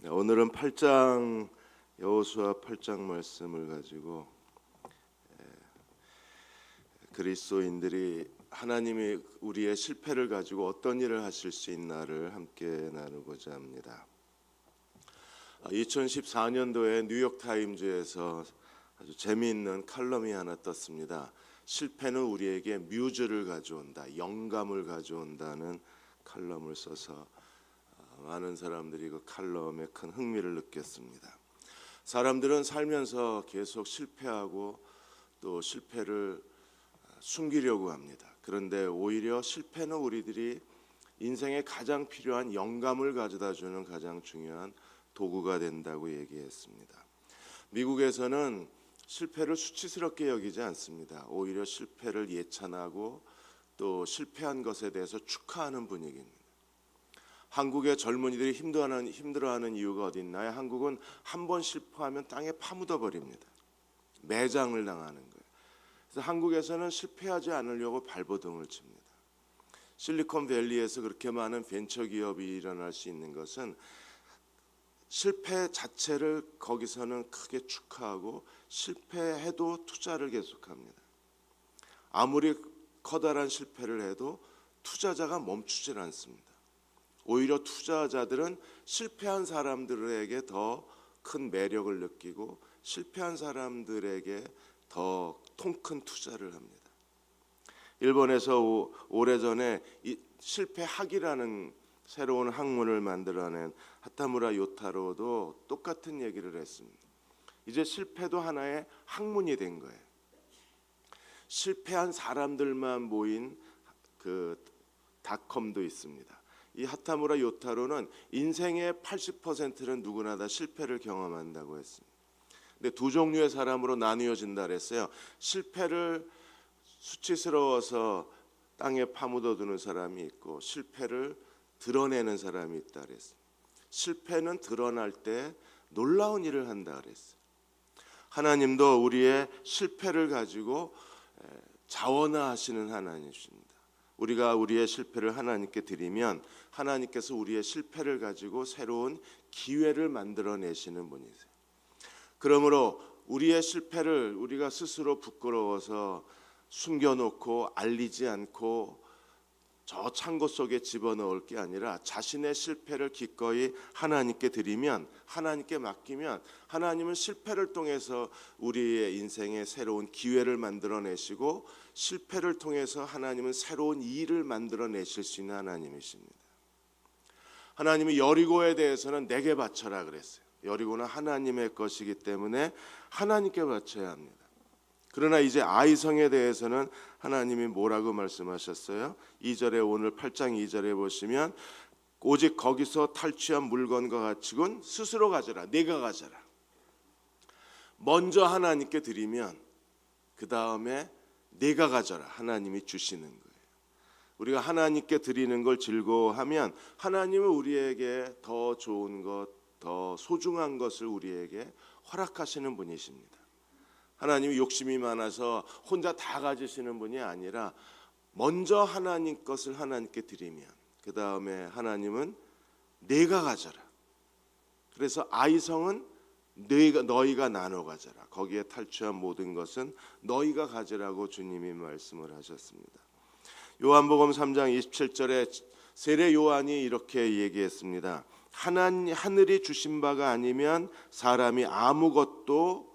네, 오늘은 8장 여호수아 8장 말씀을 가지고 그리스도인들이 하나님이 우리의 실패를 가지고 어떤 일을 하실 수 있나를 함께 나누고자 합니다. 2014년도에 뉴욕타임즈에서 아주 재미있는 칼럼이 하나 떴습니다. 실패는 우리에게 뮤즈를 가져온다, 영감을 가져온다는 칼럼을 써서 많은 사람들이 그 칼럼에 큰 흥미를 느꼈습니다. 사람들은 살면서 계속 실패하고 또 실패를 숨기려고 합니다. 그런데 오히려 실패는 우리들이 인생에 가장 필요한 영감을 가져다주는 가장 중요한 도구가 된다고 얘기했습니다. 미국에서는 실패를 수치스럽게 여기지 않습니다. 오히려 실패를 예찬하고 또 실패한 것에 대해서 축하하는 분위기입니다. 한국의 젊은이들이 힘들어하는 이유가 어디 있나요? 한국은 한 번 실패하면 땅에 파묻어 버립니다. 매장을 당하는 거예요. 그래서 한국에서는 실패하지 않으려고 발버둥을 칩니다. 실리콘밸리에서 그렇게 많은 벤처 기업이 일어날 수 있는 것은 실패 자체를 거기서는 크게 축하하고 실패해도 투자를 계속합니다. 아무리 커다란 실패를 해도 투자자가 멈추질 않습니다. 오히려 투자자들은 실패한 사람들에게 더 큰 매력을 느끼고 실패한 사람들에게 더 통큰 투자를 합니다. 일본에서 오래전에 실패학이라는 새로운 학문을 만들어낸 하타무라 요타로도 똑같은 얘기를 했습니다. 이제 실패도 하나의 학문이 된 거예요. 실패한 사람들만 모인 그 닷컴도 있습니다. 이 하타무라 요타로는 인생의 80%는 누구나 다 실패를 경험한다고 했습니다. 근데 두 종류의 사람으로 나뉘어진다 그랬어요. 실패를 수치스러워서 땅에 파묻어두는 사람이 있고 실패를 드러내는 사람이 있다 그랬어요. 실패는 드러날 때 놀라운 일을 한다 그랬어요. 하나님도 우리의 실패를 가지고 자원화하시는 하나님이십니다. 우리가 우리의 실패를 하나님께 드리면 하나님께서 우리의 실패를 가지고 새로운 기회를 만들어내시는 분이세요. 그러므로 우리의 실패를 우리가 스스로 부끄러워서 숨겨놓고 알리지 않고 저 창고 속에 집어넣을 게 아니라 자신의 실패를 기꺼이 하나님께 드리면, 하나님께 맡기면 하나님은 실패를 통해서 우리의 인생에 새로운 기회를 만들어내시고 실패를 통해서 하나님은 새로운 일을 만들어내실 수 있는 하나님이십니다. 하나님이 여리고에 대해서는 내게 바쳐라 그랬어요. 여리고는 하나님의 것이기 때문에 하나님께 바쳐야 합니다. 그러나 이제 아이성에 대해서는 하나님이 뭐라고 말씀하셨어요? 2절에 오늘 8장 2절에 보시면 오직 거기서 탈취한 물건과 가축은 스스로 가져라. 네가 가져라. 먼저 하나님께 드리면 그 다음에 네가 가져라. 하나님이 주시는 거예요. 우리가 하나님께 드리는 걸 즐거워하면 하나님은 우리에게 더 좋은 것, 더 소중한 것을 우리에게 허락하시는 분이십니다. 하나님이 욕심이 많아서 혼자 다 가지시는 분이 아니라 먼저 하나님 것을 하나님께 드리면 그 다음에 하나님은 내가 가져라. 그래서 아이성은 너희가 나눠 가져라. 거기에 탈취한 모든 것은 너희가 가져라고 주님이 말씀을 하셨습니다. 요한복음 3장 27절에 세례 요한이 이렇게 얘기했습니다. 하늘이 주신 바가 아니면 사람이 아무것도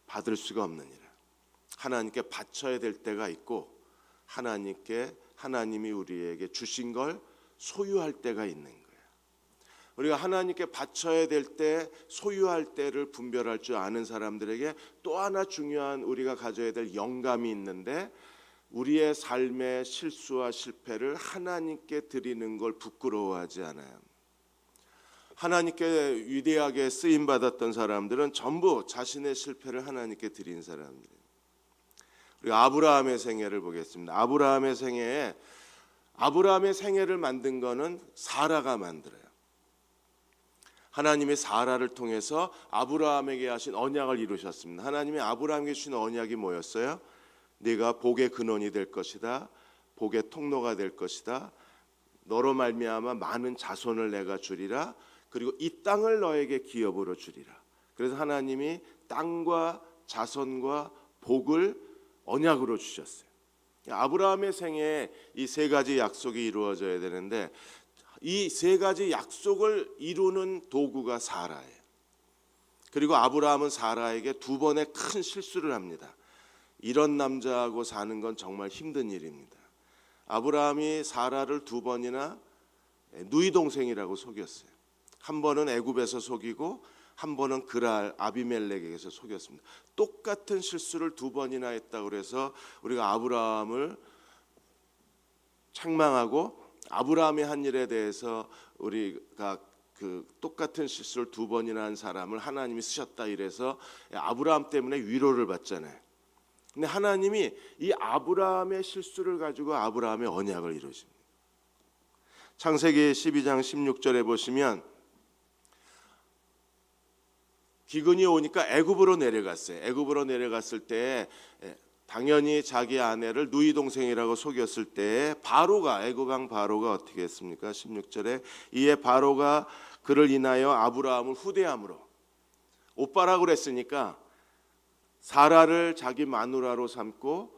받을 수가 없느니라. 하나님께 바쳐야 될 때가 있고 하나님이 우리에게 주신 걸 소유할 때가 있는 거예요. 우리가 하나님께 바쳐야 될 때, 소유할 때를 분별할 줄 아는 사람들에게 또 하나 중요한 우리가 가져야 될 영감이 있는데 우리의 삶의 실수와 실패를 하나님께 드리는 걸 부끄러워하지 않아요. 하나님께 위대하게 쓰임받았던 사람들은 전부 자신의 실패를 하나님께 드린 사람들이에요. 우리가 아브라함의 생애를 보겠습니다. 아브라함의 생애를 만든 거는 사라가 만들어요. 하나님이 사라를 통해서 아브라함에게 하신 언약을 이루셨습니다. 하나님이 아브라함에게 주신 언약이 뭐였어요? 네가 복의 근원이 될 것이다. 복의 통로가 될 것이다. 너로 말미암아 많은 자손을 내가 주리라. 그리고 이 땅을 너에게 기업으로 주리라. 그래서 하나님이 땅과 자손과 복을 언약으로 주셨어요. 아브라함의 생애에 이 세 가지 약속이 이루어져야 되는데 이 세 가지 약속을 이루는 도구가 사라예요. 그리고 아브라함은 사라에게 두 번의 큰 실수를 합니다. 이런 남자하고 사는 건 정말 힘든 일입니다. 아브라함이 사라를 두 번이나 누이 동생이라고 속였어요. 한 번은 애굽에서 속이고 한 번은 그랄 아비멜렉에게서 속였습니다. 똑같은 실수를 두 번이나 했다고 그래서 우리가 아브라함을 책망하고 아브라함이 한 일에 대해서 우리가 그 똑같은 실수를 두 번이나 한 사람을 하나님이 쓰셨다 이래서 아브라함 때문에 위로를 받잖아요. 근데 하나님이 이 아브라함의 실수를 가지고 아브라함의 언약을 이루십니다. 창세기 12장 16절에 보시면 기근이 오니까 애굽으로 내려갔어요. 애굽으로 내려갔을 때 당연히 자기 아내를 누이 동생이라고 속였을 때 바로가 애굽 왕 바로가 어떻게 했습니까? 16절에 이에 바로가 그를 인하여 아브라함을 후대함으로 오빠라고 그랬으니까 사라를 자기 마누라로 삼고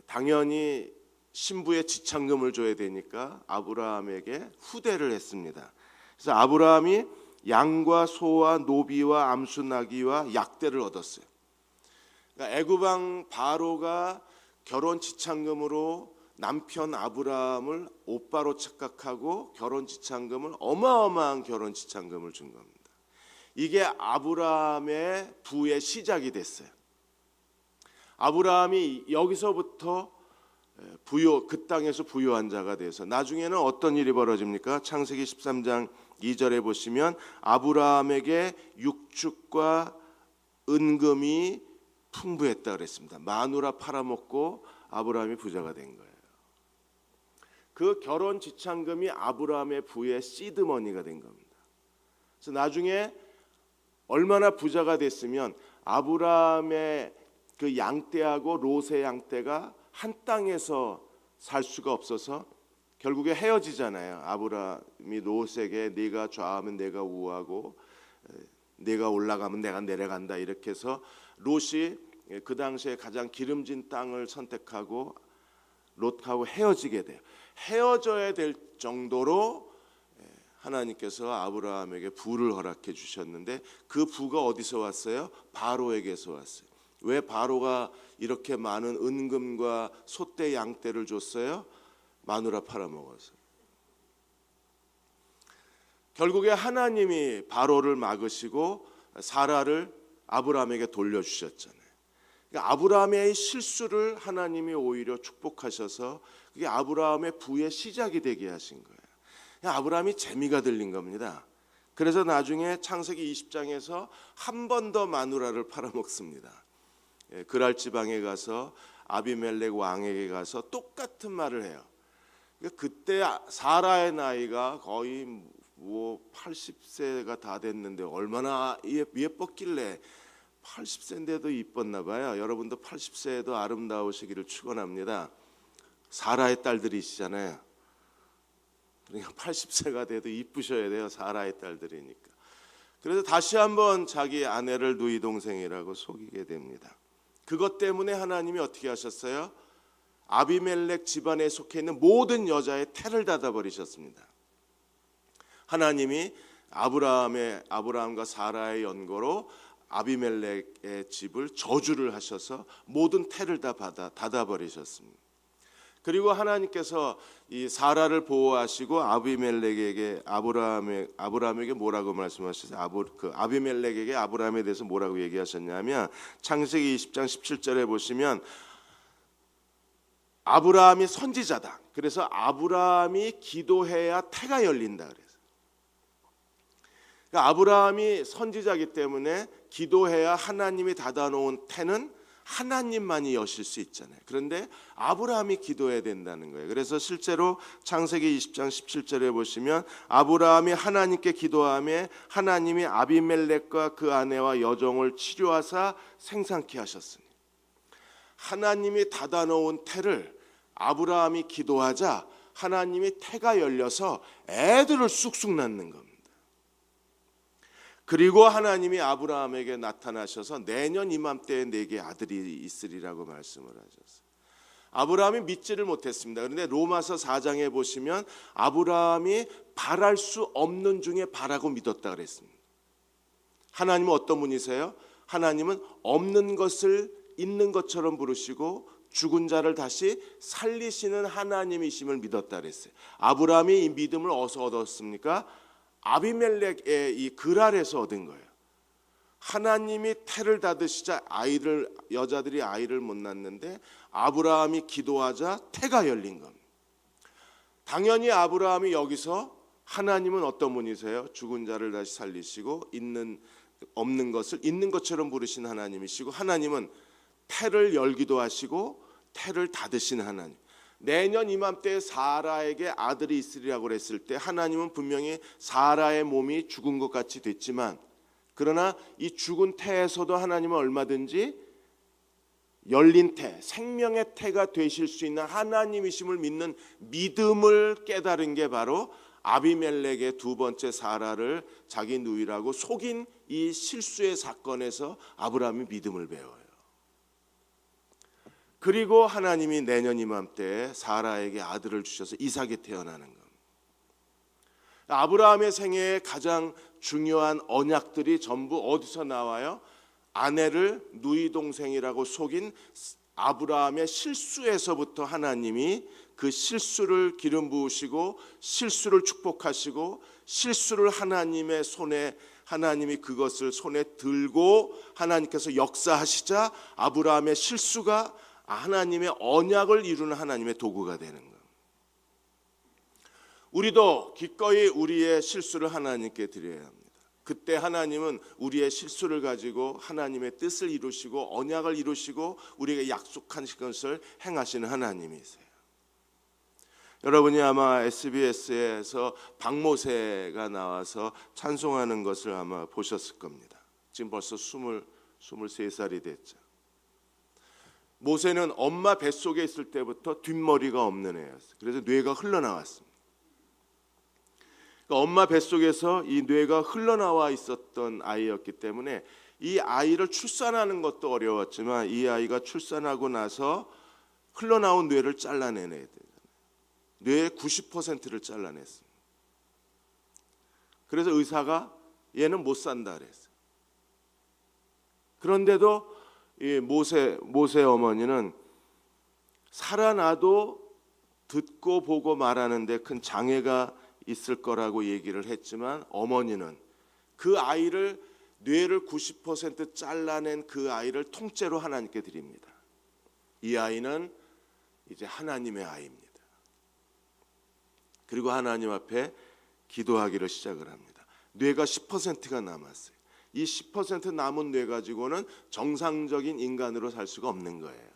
당연히 신부의 지창금을 줘야 되니까 아브라함에게 후대를 했습니다. 그래서 아브라함이 양과 소와 노비와 암수 나귀와 약대를 얻었어요. 그러니까 애굽 왕 바로가 결혼 지창금으로 남편 아브라함을 오빠로 착각하고 결혼 지창금을 어마어마한 결혼 지창금을 준 겁니다. 이게 아브라함의 부의 시작이 됐어요. 아브라함이 여기서부터 그 땅에서 부유한 자가 돼서 나중에는 어떤 일이 벌어집니까? 창세기 13장 2절에 보시면 아브라함에게 육축과 은금이 풍부했다 그랬습니다. 마누라 팔아먹고 아브라함이 부자가 된 거예요. 그 결혼 지창금이 아브라함의 부의 시드머니가 된 겁니다. 그래서 나중에 얼마나 부자가 됐으면 아브라함의 그 양떼하고 롯의 양떼가 한 땅에서 살 수가 없어서 결국에 헤어지잖아요. 아브라함이 롯에게 네가 좌하면 내가 우하고 네가 올라가면 내가 내려간다 이렇게 해서 롯이 그 당시에 가장 기름진 땅을 선택하고 롯하고 헤어지게 돼요. 헤어져야 될 정도로 하나님께서 아브라함에게 부를 허락해 주셨는데 그 부가 어디서 왔어요? 바로에게서 왔어요. 왜 바로가 이렇게 많은 은금과 소떼 양떼를 줬어요? 마누라 팔아먹어서. 결국에 하나님이 바로를 막으시고 사라를 아브라함에게 돌려주셨잖아요. 그러니까 아브라함의 실수를 하나님이 오히려 축복하셔서 그게 아브라함의 부의 시작이 되게 하신 거예요. 아브라함이 재미가 들린 겁니다. 그래서 나중에 창세기 20장에서 한 번 더 마누라를 팔아먹습니다. 그랄 지방에 가서 아비멜렉 왕에게 가서 똑같은 말을 해요. 그때 사라의 나이가 거의 80세가 다 됐는데 얼마나 예뻤길래 80세인데도 이뻤나 봐요. 여러분도 80세에도 아름다우시기를 축원합니다. 사라의 딸들이시잖아요. 그러니까 80세가 돼도 이쁘셔야 돼요. 사라의 딸들이니까. 그래서 다시 한번 자기 아내를 누이 동생이라고 속이게 됩니다. 그것 때문에 하나님이 어떻게 하셨어요? 아비멜렉 집안에 속해 있는 모든 여자의 태를 닫아버리셨습니다. 하나님이 아브라함과 사라의 연고로 아비멜렉의 집을 저주를 하셔서 모든 태를 다 닫아버리셨습니다. 그리고 하나님께서 이 사라를 보호하시고 아브라함에게 뭐라고 말씀하셨어요? 아비멜렉에게 아브라함에 대해서 뭐라고 얘기하셨냐면 창세기 20장 17절에 보시면 아브라함이 선지자다. 그래서 아브라함이 기도해야 태가 열린다 그래서. 그러니까 아브라함이 선지자이기 때문에 기도해야 하나님이 닫아놓은 태는 하나님만이 여실 수 있잖아요. 그런데 아브라함이 기도해야 된다는 거예요. 그래서 실제로 창세기 20장 17절에 보시면 아브라함이 하나님께 기도하며 하나님이 아비멜렉과 그 아내와 여종을 치료하사 생산케 하셨으니 하나님이 닫아놓은 태를 아브라함이 기도하자 하나님이 태가 열려서 애들을 쑥쑥 낳는 겁니다. 그리고 하나님이 아브라함에게 나타나셔서 내년 이맘때에 네게 아들이 있으리라고 말씀을 하셨어요. 아브라함이 믿지를 못했습니다. 그런데 로마서 4장에 보시면 아브라함이 바랄 수 없는 중에 바라고 믿었다 그랬습니다. 하나님은 어떤 분이세요? 하나님은 없는 것을 있는 것처럼 부르시고 죽은 자를 다시 살리시는 하나님이심을 믿었다 그랬어요. 아브라함이 이 믿음을 어디서 얻었습니까? 아비멜렉의 이 그랄에서 얻은 거예요. 하나님이 태를 닫으시자 여자들이 아이를 못 낳는데 아브라함이 기도하자 태가 열린 겁니다. 당연히 아브라함이 여기서 하나님은 어떤 분이세요? 죽은 자를 다시 살리시고 없는 것을 있는 것처럼 부르신 하나님이시고, 하나님은 태를 열기도 하시고 태를 닫으신 하나님. 내년 이맘때에 사라에게 아들이 있으리라고 그랬을 때 하나님은 분명히 사라의 몸이 죽은 것 같이 됐지만, 그러나 이 죽은 태에서도 하나님은 얼마든지 열린 태, 생명의 태가 되실 수 있는 하나님이심을 믿는 믿음을 깨달은 게 바로 아비멜렉의 두 번째 사라를 자기 누이라고 속인 이 실수의 사건에서 아브라함이 믿음을 배워요. 그리고 하나님이 내년 이맘때에 사라에게 아들을 주셔서 이삭이 태어나는 겁니다. 아브라함의 생애에 가장 중요한 언약들이 전부 어디서 나와요? 아내를 누이 동생이라고 속인 아브라함의 실수에서부터 하나님이 그 실수를 기름 부으시고 실수를 축복하시고 실수를 하나님의 손에, 하나님이 그것을 손에 들고 하나님께서 역사하시자 아브라함의 실수가 하나님의 언약을 이루는 하나님의 도구가 되는 거예요. 우리도 기꺼이 우리의 실수를 하나님께 드려야 합니다. 그때 하나님은 우리의 실수를 가지고 하나님의 뜻을 이루시고 언약을 이루시고 우리에게 약속한 것을 행하시는 하나님이세요. 여러분이 아마 SBS에서 박모세가 나와서 찬송하는 것을 아마 보셨을 겁니다. 지금 벌써 23살이 됐죠. 모세는 엄마 뱃속에 있을 때부터 뒷머리가 없는 애였어요. 그래서 뇌가 흘러나왔습니다. 그러니까 엄마 뱃속에서 이 뇌가 흘러나와 있었던 아이였기 때문에 이 아이를 출산하는 것도 어려웠지만 이 아이가 출산하고 나서 흘러나온 뇌를 잘라내야 되잖아요. 뇌의 90%를 잘라냈습니다. 그래서 의사가 얘는 못 산다 그랬어요. 그런데도 이 모세 어머니는 살아나도 듣고 보고 말하는데 큰 장애가 있을 거라고 얘기를 했지만, 어머니는 그 아이를 뇌를 90% 잘라낸 그 아이를 통째로 하나님께 드립니다. 이 아이는 이제 하나님의 아이입니다. 그리고 하나님 앞에 기도하기를 시작을 합니다. 뇌가 10%가 남았어요. 이 10% 남은 뇌 가지고는 정상적인 인간으로 살 수가 없는 거예요.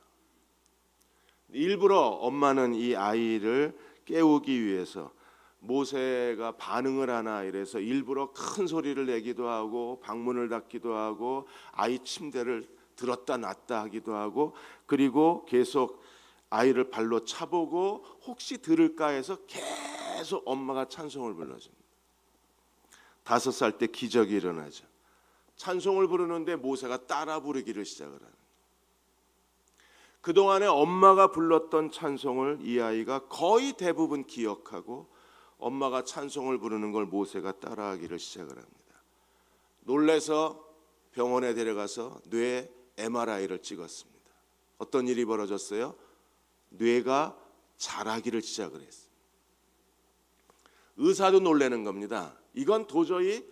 일부러 엄마는 이 아이를 깨우기 위해서 모세가 반응을 하나 이래서 일부러 큰 소리를 내기도 하고 방문을 닫기도 하고 아이 침대를 들었다 놨다 하기도 하고, 그리고 계속 아이를 발로 차보고 혹시 들을까 해서 계속 엄마가 찬송을 불러줍니다. 5살 때 기적이 일어나죠. 찬송을 부르는데 모세가 따라 부르기를 시작을 하는. 그동안에 엄마가 불렀던 찬송을 이 아이가 거의 대부분 기억하고 엄마가 찬송을 부르는 걸 모세가 따라하기를 시작을 합니다. 놀라서 병원에 데려가서 뇌 MRI를 찍었습니다. 어떤 일이 벌어졌어요? 뇌가 자라기를 시작을 했어요. 의사도 놀라는 겁니다. 이건 도저히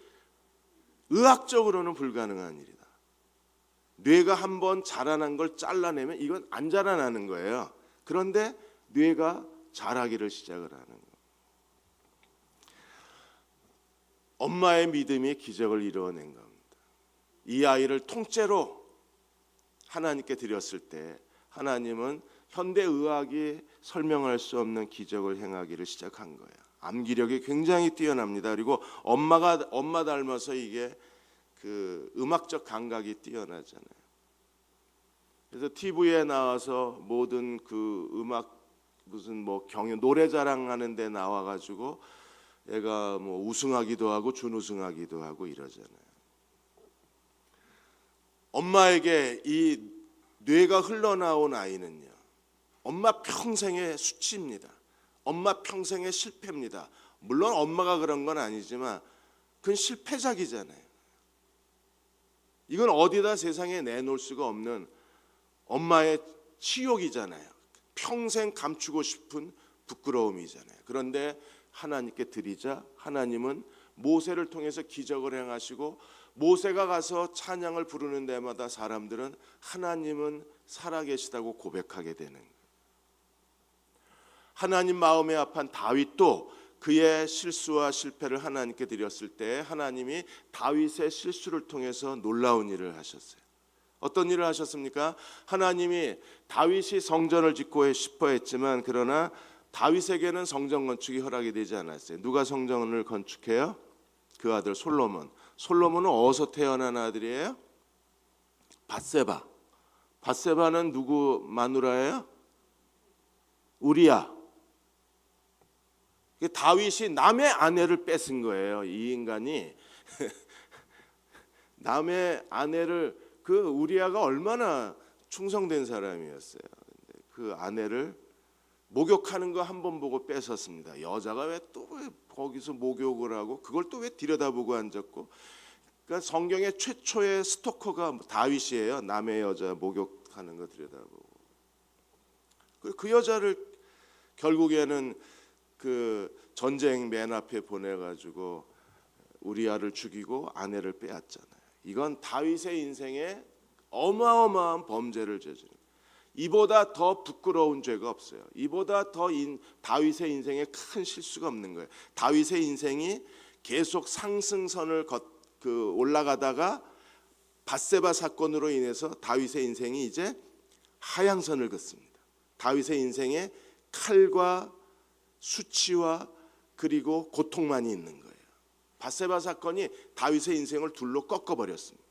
의학적으로는 불가능한 일이다. 뇌가 한번 자라난 걸 잘라내면 이건 안 자라나는 거예요. 그런데 뇌가 자라기를 시작을 하는 거예요. 엄마의 믿음이 기적을 이루어낸 겁니다. 이 아이를 통째로 하나님께 드렸을 때 하나님은 현대의학이 설명할 수 없는 기적을 행하기를 시작한 거예요. 암기력이 굉장히 뛰어납니다. 그리고 엄마 닮아서 이게 그 음악적 감각이 뛰어나잖아요. 그래서 TV에 나와서 모든 그 음악 무슨 뭐 노래 자랑하는 데 나와가지고 애가 뭐 우승하기도 하고 준우승하기도 하고 이러잖아요. 엄마에게 이 뇌가 흘러나온 아이는요, 엄마 평생의 수치입니다. 엄마 평생의 실패입니다. 물론 엄마가 그런 건 아니지만 그건 실패작이잖아요. 이건 어디다 세상에 내놓을 수가 없는 엄마의 치욕이잖아요. 평생 감추고 싶은 부끄러움이잖아요. 그런데 하나님께 드리자 하나님은 모세를 통해서 기적을 행하시고, 모세가 가서 찬양을 부르는 데마다 사람들은 하나님은 살아계시다고 고백하게 되는 거예요. 하나님 마음에 합한 다윗도 그의 실수와 실패를 하나님께 드렸을 때 하나님이 다윗의 실수를 통해서 놀라운 일을 하셨어요. 어떤 일을 하셨습니까? 하나님이 다윗이 성전을 짓고 싶어 했지만, 그러나 다윗에게는 성전 건축이 허락이 되지 않았어요. 누가 성전을 건축해요? 그 아들 솔로몬. 솔로몬은 어디서 태어난 아들이에요? 밧세바. 밧세바는 누구 마누라예요? 우리야. 다윗이 남의 아내를 뺏은 거예요. 이 인간이 남의 아내를, 그 우리야가 얼마나 충성된 사람이었어요. 그 아내를 목욕하는 거 한 번 보고 뺏었습니다. 여자가 왜 거기서 목욕을 하고 그걸 또 왜 들여다보고 앉았고. 그러니까 성경의 최초의 스토커가 다윗이에요. 남의 여자 목욕하는 거 들여다보고. 그 여자를 결국에는 그 전쟁 맨 앞에 보내가지고 우리아를 죽이고 아내를 빼앗잖아요. 이건 다윗의 인생에 어마어마한 범죄를 저지른, 이보다 더 부끄러운 죄가 없어요. 이보다 더 다윗의 인생에 큰 실수가 없는 거예요. 다윗의 인생이 계속 상승선을 올라가다가 밧세바 사건으로 인해서 다윗의 인생이 이제 하향선을 긋습니다. 다윗의 인생에 칼과 수치와 그리고 고통만이 있는 거예요. 밧세바 사건이 다윗의 인생을 둘로 꺾어버렸습니다.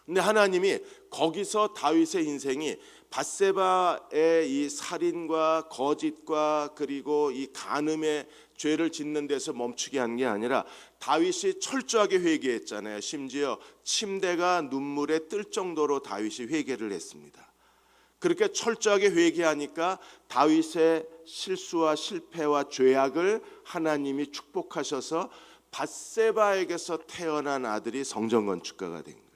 근데 하나님이 거기서 다윗의 인생이 밧세바의 이 살인과 거짓과 그리고 이 간음의 죄를 짓는 데서 멈추게 한 게 아니라 다윗이 철저하게 회개했잖아요. 심지어 침대가 눈물에 뜰 정도로 다윗이 회개를 했습니다. 그렇게 철저하게 회개하니까 다윗의 실수와 실패와 죄악을 하나님이 축복하셔서 밧세바에게서 태어난 아들이 성전 건축가가 된 거예요.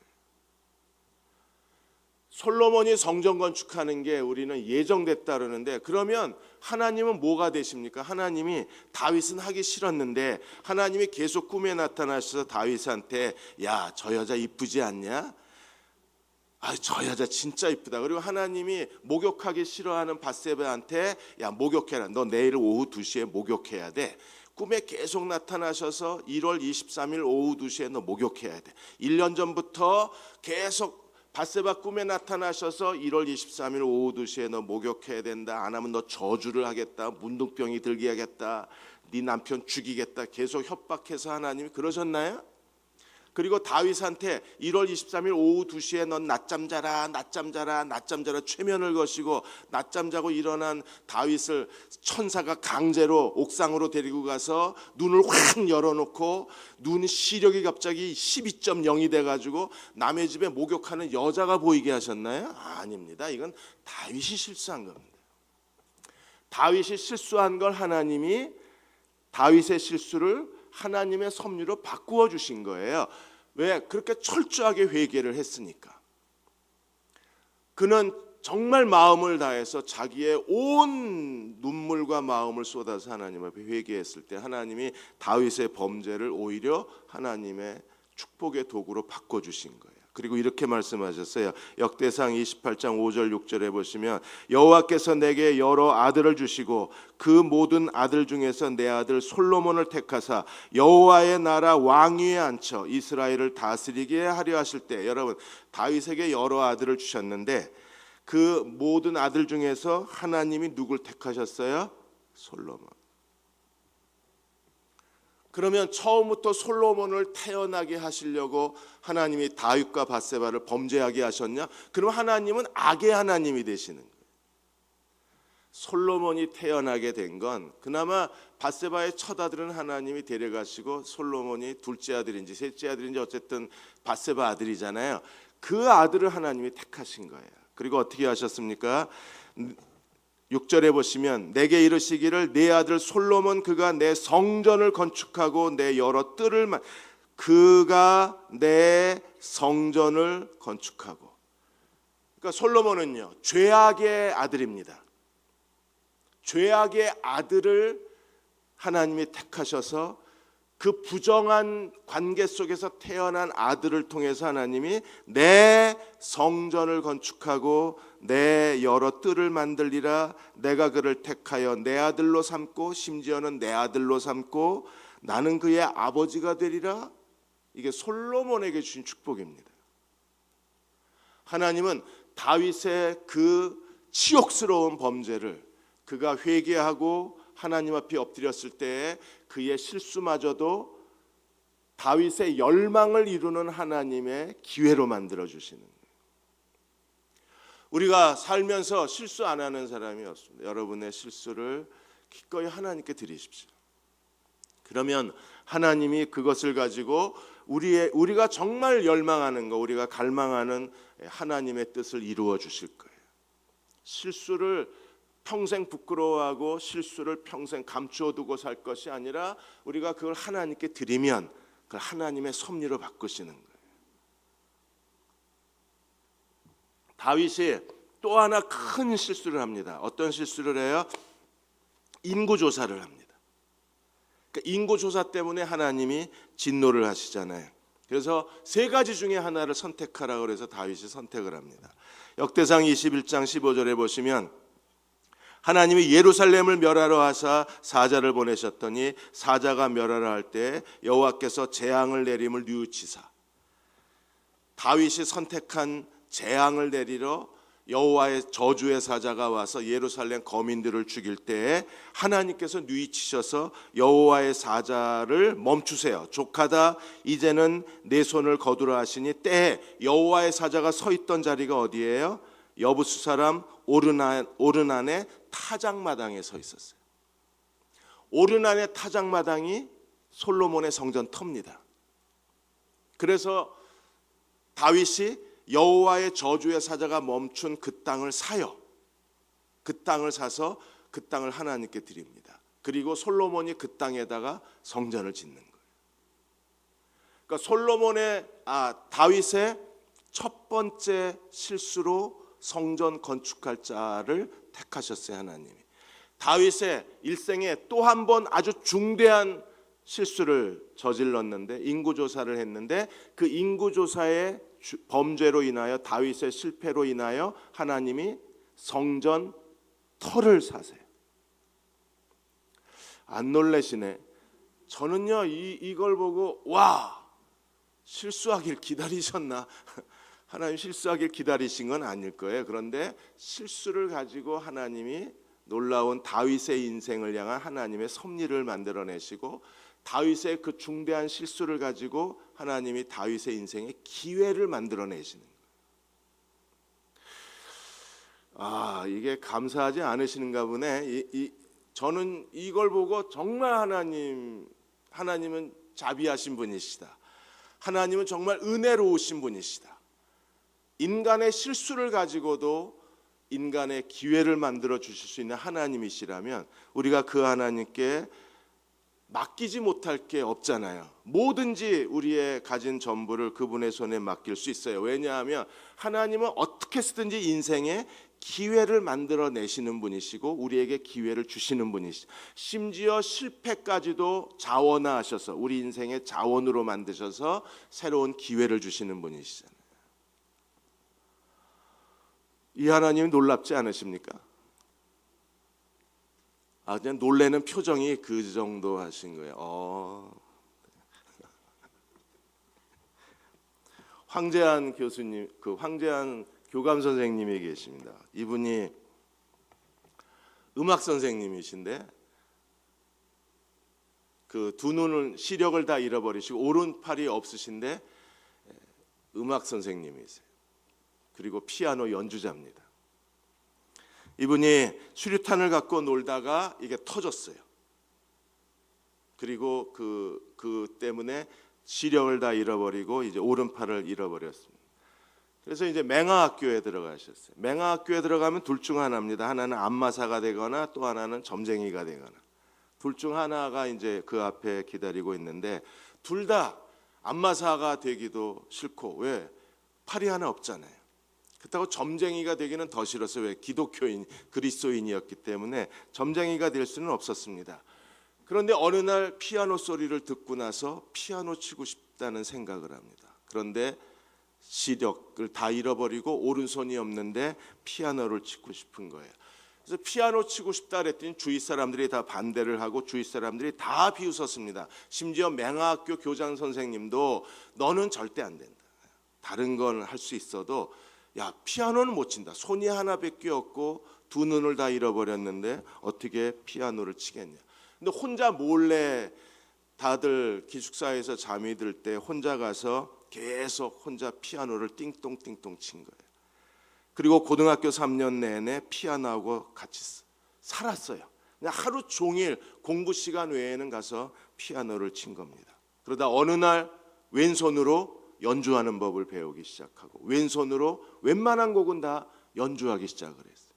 솔로몬이 성전 건축하는 게 우리는 예정됐다 그러는데, 그러면 하나님은 뭐가 되십니까? 하나님이 다윗은 하기 싫었는데 하나님이 계속 꿈에 나타나셔서 다윗한테 야, 저 여자 이쁘지 않냐? 저 여자 진짜 이쁘다. 그리고 하나님이 목욕하기 싫어하는 밧세바한테 야, 목욕해라. 너 내일 오후 2시에 목욕해야 돼. 꿈에 계속 나타나셔서 1월 23일 오후 2시에 너 목욕해야 돼. 1년 전부터 계속 밧세바 꿈에 나타나셔서 1월 23일 오후 2시에 너 목욕해야 된다. 안 하면 너 저주를 하겠다. 문둥병이 들게 하겠다. 네 남편 죽이겠다. 계속 협박해서 하나님이 그러셨나요? 그리고 다윗한테 1월 23일 오후 2시에 넌 낮잠 자라, 낮잠 자라, 낮잠 자라 최면을 거시고, 낮잠 자고 일어난 다윗을 천사가 강제로 옥상으로 데리고 가서 눈을 확 열어놓고 눈 시력이 갑자기 12.0이 돼가지고 남의 집에 목욕하는 여자가 보이게 하셨나요? 아닙니다. 이건 다윗이 실수한 겁니다. 다윗이 실수한 걸 하나님이 다윗의 실수를 하나님의 섭리로 바꾸어 주신 거예요. 왜? 그렇게 철저하게 회개를 했으니까. 그는 정말 마음을 다해서 자기의 온 눈물과 마음을 쏟아서 하나님 앞에 회개했을 때 하나님이 다윗의 범죄를 오히려 하나님의 축복의 도구로 바꿔주신 거예요. 그리고 이렇게 말씀하셨어요. 역대상 28장 5절 6절에 보시면 여호와께서 내게 여러 아들을 주시고 그 모든 아들 중에서 내 아들 솔로몬을 택하사 여호와의 나라 왕위에 앉혀 이스라엘을 다스리게 하려 하실 때, 여러분 다윗에게 여러 아들을 주셨는데 그 모든 아들 중에서 하나님이 누굴 택하셨어요? 솔로몬. 그러면 처음부터 솔로몬을 태어나게 하시려고 하나님이 다윗과 밧세바를 범죄하게 하셨냐? 그럼 하나님은 악의 하나님이 되시는 거예요. 솔로몬이 태어나게 된 건 그나마 밧세바의 첫 아들은 하나님이 데려가시고 솔로몬이 둘째 아들인지 셋째 아들인지 어쨌든 밧세바 아들이잖아요. 그 아들을 하나님이 택하신 거예요. 그리고 어떻게 하셨습니까? 6절에 보시면 내게 이르시기를 내 아들 솔로몬 그가 내 성전을 건축하고 내 여러 뜰을 그가 내 성전을 건축하고. 그러니까 솔로몬은요 죄악의 아들입니다. 죄악의 아들을 하나님이 택하셔서 그 부정한 관계 속에서 태어난 아들을 통해서 하나님이 내 성전을 건축하고 내 여러 뜰을 만들리라. 내가 그를 택하여 내 아들로 삼고 심지어는 내 아들로 삼고 나는 그의 아버지가 되리라. 이게 솔로몬에게 주신 축복입니다. 하나님은 다윗의 그 치욕스러운 범죄를 그가 회개하고 하나님 앞에 엎드렸을 때에 그의 실수마저도 다윗의 열망을 이루는 하나님의 기회로 만들어 주시는 거예요. 우리가 살면서 실수 안 하는 사람이 없습니다. 여러분의 실수를 기꺼이 하나님께 드리십시오. 그러면 하나님이 그것을 가지고 우리가 정말 열망하는 거, 우리가 갈망하는 하나님의 뜻을 이루어 주실 거예요. 실수를 평생 부끄러워하고 실수를 평생 감추어 두고 살 것이 아니라 우리가 그걸 하나님께 드리면 그걸 하나님의 섭리로 바꾸시는 거예요. 다윗이 또 하나 큰 실수를 합니다. 어떤 실수를 해요? 인구조사를 합니다. 그러니까 인구조사 때문에 하나님이 진노를 하시잖아요. 그래서 세 가지 중에 하나를 선택하라고 그래서 다윗이 선택을 합니다. 역대상 21장 15절에 보시면 하나님이 예루살렘을 멸하러 하사 사자를 보내셨더니 사자가 멸하러 할 때 여호와께서 재앙을 내림을 뉘우치사. 다윗이 선택한 재앙을 내리러 여호와의 저주의 사자가 와서 예루살렘 거민들을 죽일 때에 하나님께서 뉘우치셔서 여호와의 사자를 멈추세요. 족하다 이제는 내 손을 거두라 하시니 때에 여호와의 사자가 서 있던 자리가 어디예요? 여부수 사람 오르난의 타작마당에 서 있었어요. 오르난의 타작마당이 솔로몬의 성전 터입니다. 그래서 다윗이 여호와의 저주의 사자가 멈춘 그 땅을 사요. 그 땅을 사서 그 땅을 하나님께 드립니다. 그리고 솔로몬이 그 땅에다가 성전을 짓는 거예요. 그러니까 다윗의 첫 번째 실수로 성전 건축할 자를 택하셨어요. 하나님이. 다윗의 일생에 또 한 번 아주 중대한 실수를 저질렀는데 인구조사를 했는데 그 인구조사의 범죄로 인하여 다윗의 실패로 인하여 하나님이 성전 터를 사세요. 안 놀라시네. 저는요 이걸 보고 와 실수하길 기다리셨나. 하나님 실수하길 기다리신 건 아닐 거예요. 그런데 실수를 가지고 하나님이 놀라운 다윗의 인생을 향한 하나님의 섭리를 만들어내시고 다윗의 그 중대한 실수를 가지고 하나님이 다윗의 인생에 기회를 만들어내시는 거예요. 이게 감사하지 않으시는가 보네. 저는 이걸 보고 정말 하나님은 자비하신 분이시다. 하나님은 정말 은혜로우신 분이시다. 인간의 실수를 가지고도 인간의 기회를 만들어 주실 수 있는 하나님이시라면 우리가 그 하나님께 맡기지 못할 게 없잖아요. 뭐든지 우리의 가진 전부를 그분의 손에 맡길 수 있어요. 왜냐하면 하나님은 어떻게 쓰든지 인생에 기회를 만들어 내시는 분이시고 우리에게 기회를 주시는 분이시죠. 심지어 실패까지도 자원화하셔서 우리 인생의 자원으로 만드셔서 새로운 기회를 주시는 분이시잖아요. 이 하나님 놀랍지 않으십니까? 그냥 놀래는 표정이 그 정도 하신 거예요. 황재한 교수님, 황재한 교감 선생님이 계십니다. 이분이 음악 선생님이신데 그 두 눈을 시력을 다 잃어버리시고 오른팔이 없으신데 음악 선생님이세요. 그리고 피아노 연주자입니다. 이분이 수류탄을 갖고 놀다가 이게 터졌어요. 그리고 그 때문에 시력을 다 잃어버리고 이제 오른팔을 잃어버렸습니다. 그래서 이제 맹하학교에 들어가셨어요. 맹하학교에 들어가면 둘 중 하나입니다. 하나는 안마사가 되거나 또 하나는 점쟁이가 되거나. 둘 중 하나가 이제 그 앞에 기다리고 있는데 둘 다 안마사가 되기도 싫고, 왜? 팔이 하나 없잖아요. 그렇다고 점쟁이가 되기는 더 싫어서, 왜? 기독교인, 그리스도인이었기 때문에 점쟁이가 될 수는 없었습니다. 그런데 어느 날 피아노 소리를 듣고 나서 피아노 치고 싶다는 생각을 합니다. 그런데 시력을 다 잃어버리고 오른손이 없는데 피아노를 치고 싶은 거예요. 그래서 피아노 치고 싶다 그랬더니 주위 사람들이 다 반대를 하고 주위 사람들이 다 비웃었습니다. 심지어 맹하학교 교장 선생님도 너는 절대 안 된다. 다른 건 할 수 있어도 야, 피아노는 못 친다. 손이 하나밖에 없고 두 눈을 다 잃어버렸는데 어떻게 피아노를 치겠냐. 근데 혼자 몰래 다들 기숙사에서 잠이 들 때 혼자 가서 계속 혼자 피아노를 띵똥띵똥 친 거예요. 그리고 고등학교 3년 내내 피아노하고 같이 살았어요. 그냥 하루 종일 공부 시간 외에는 가서 피아노를 친 겁니다. 그러다 어느 날 왼손으로 연주하는 법을 배우기 시작하고 왼손으로 웬만한 곡은 다 연주하기 시작을 했어요.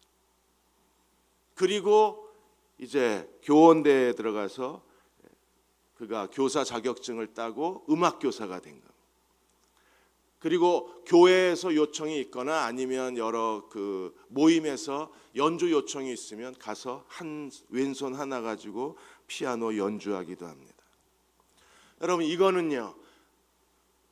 그리고 이제 교원대에 들어가서 그가 교사 자격증을 따고 음악교사가 된 겁니다. 그리고 교회에서 요청이 있거나 아니면 여러 그 모임에서 연주 요청이 있으면 가서 왼손 하나 가지고 피아노 연주하기도 합니다. 여러분, 이거는요,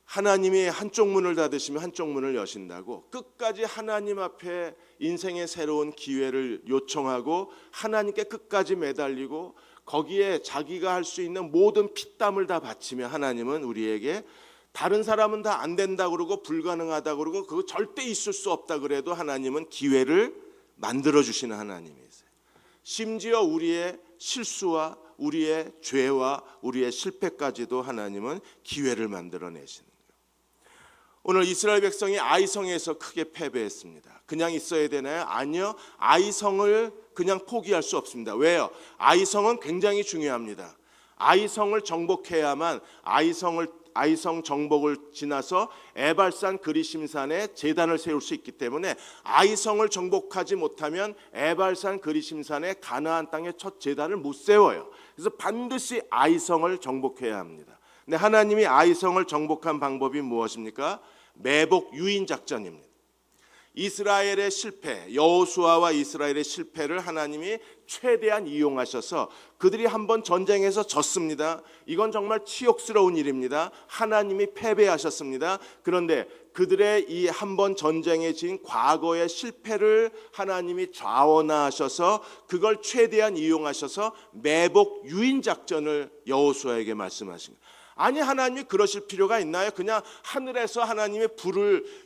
하나님이 한쪽 문을 닫으시면 한쪽 문을 여신다고 끝까지 하나님 앞에 인생의 새로운 기회를 요청하고 하나님께 끝까지 매달리고 거기에 자기가 할 수 있는 모든 피땀을 다 바치며 하나님은 우리에게, 다른 사람은 다 안 된다 그러고 불가능하다 그러고 그거 절대 있을 수 없다 그래도 하나님은 기회를 만들어 주시는 하나님이세요. 심지어 우리의 실수와 우리의 죄와 우리의 실패까지도 하나님은 기회를 만들어 내시는 거예요. 오늘 이스라엘 백성이 아이성에서 크게 패배했습니다. 그냥 있어야 되나요? 아니요. 아이성을 그냥 포기할 수 없습니다. 왜요? 아이성은 굉장히 중요합니다. 아이성을 정복해야만 아이성 정복을 지나서 에발산 그리심산에 제단을 세울 수 있기 때문에 아이성을 정복하지 못하면 에발산 그리심산에 가나안 땅에 첫 제단을 못 세워요. 그래서 반드시 아이성을 정복해야 합니다. 근데 하나님이 아이성을 정복한 방법이 무엇입니까? 매복 유인 작전입니다. 이스라엘의 실패, 여호수아와 이스라엘의 실패를 하나님이 최대한 이용하셔서 그들이 한번 전쟁에서 졌습니다. 이건 정말 치욕스러운 일입니다. 하나님이 패배하셨습니다. 그런데 그들의 이 한번 전쟁에 진 과거의 실패를 하나님이 좌원하셔서 그걸 최대한 이용하셔서 매복 유인 작전을 여호수아에게 말씀하신 거예요. 아니, 하나님이 그러실 필요가 있나요? 그냥 하늘에서 하나님의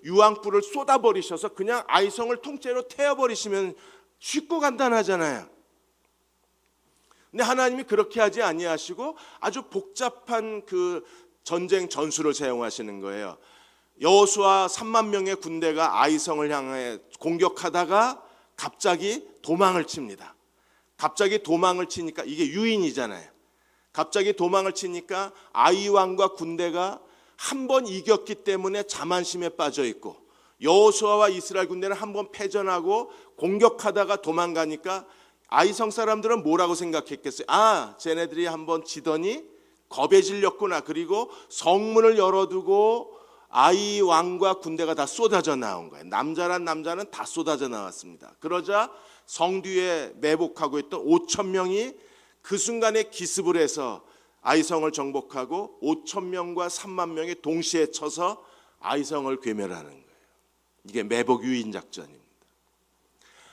유황불을 쏟아버리셔서 그냥 아이성을 통째로 태워버리시면 쉽고 간단하잖아요. 근데 하나님이 그렇게 하지 아니하시고 아주 복잡한 그 전쟁 전술을 사용하시는 거예요. 여호수아 3만 명의 군대가 아이성을 향해 공격하다가 갑자기 도망을 칩니다. 갑자기 도망을 치니까 이게 유인이잖아요. 갑자기 도망을 치니까 아이 왕과 군대가 한 번 이겼기 때문에 자만심에 빠져 있고, 여호수아와 이스라엘 군대는 한 번 패전하고 공격하다가 도망가니까 아이성 사람들은 뭐라고 생각했겠어요? 아, 쟤네들이 한 번 지더니 겁에 질렸구나. 그리고 성문을 열어두고 아이 왕과 군대가 다 쏟아져 나온 거예요. 남자란 남자는 다 쏟아져 나왔습니다. 그러자 성 뒤에 매복하고 있던 5천 명이 그 순간에 기습을 해서 아이성을 정복하고 5천 명과 3만 명이 동시에 쳐서 아이성을 괴멸하는 거예요. 이게 매복 유인 작전입니다.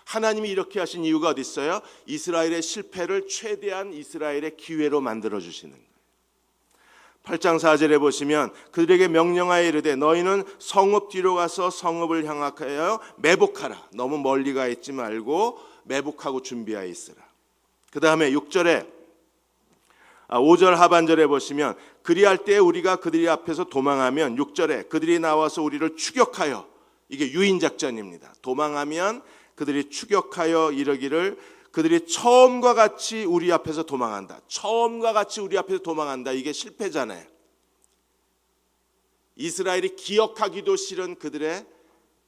하나님이 이렇게 하신 이유가 어디 있어요? 이스라엘의 실패를 최대한 이스라엘의 기회로 만들어 주시는 거예요. 8장 4절에 보시면 그들에게 명령하여 이르되 너희는 성읍 뒤로 가서 성읍을 향하여 매복하라. 너무 멀리 가 있지 말고 매복하고 준비하여 있으라. 그 다음에 6절에 5절 하반절에 보시면 그리할 때 우리가 그들이 앞에서 도망하면 6절에 그들이 나와서 우리를 추격하여, 이게 유인작전입니다. 도망하면 그들이 추격하여 이르기를 그들이 처음과 같이 우리 앞에서 도망한다. 처음과 같이 우리 앞에서 도망한다. 이게 실패잖아요. 이스라엘이 기억하기도 싫은 그들의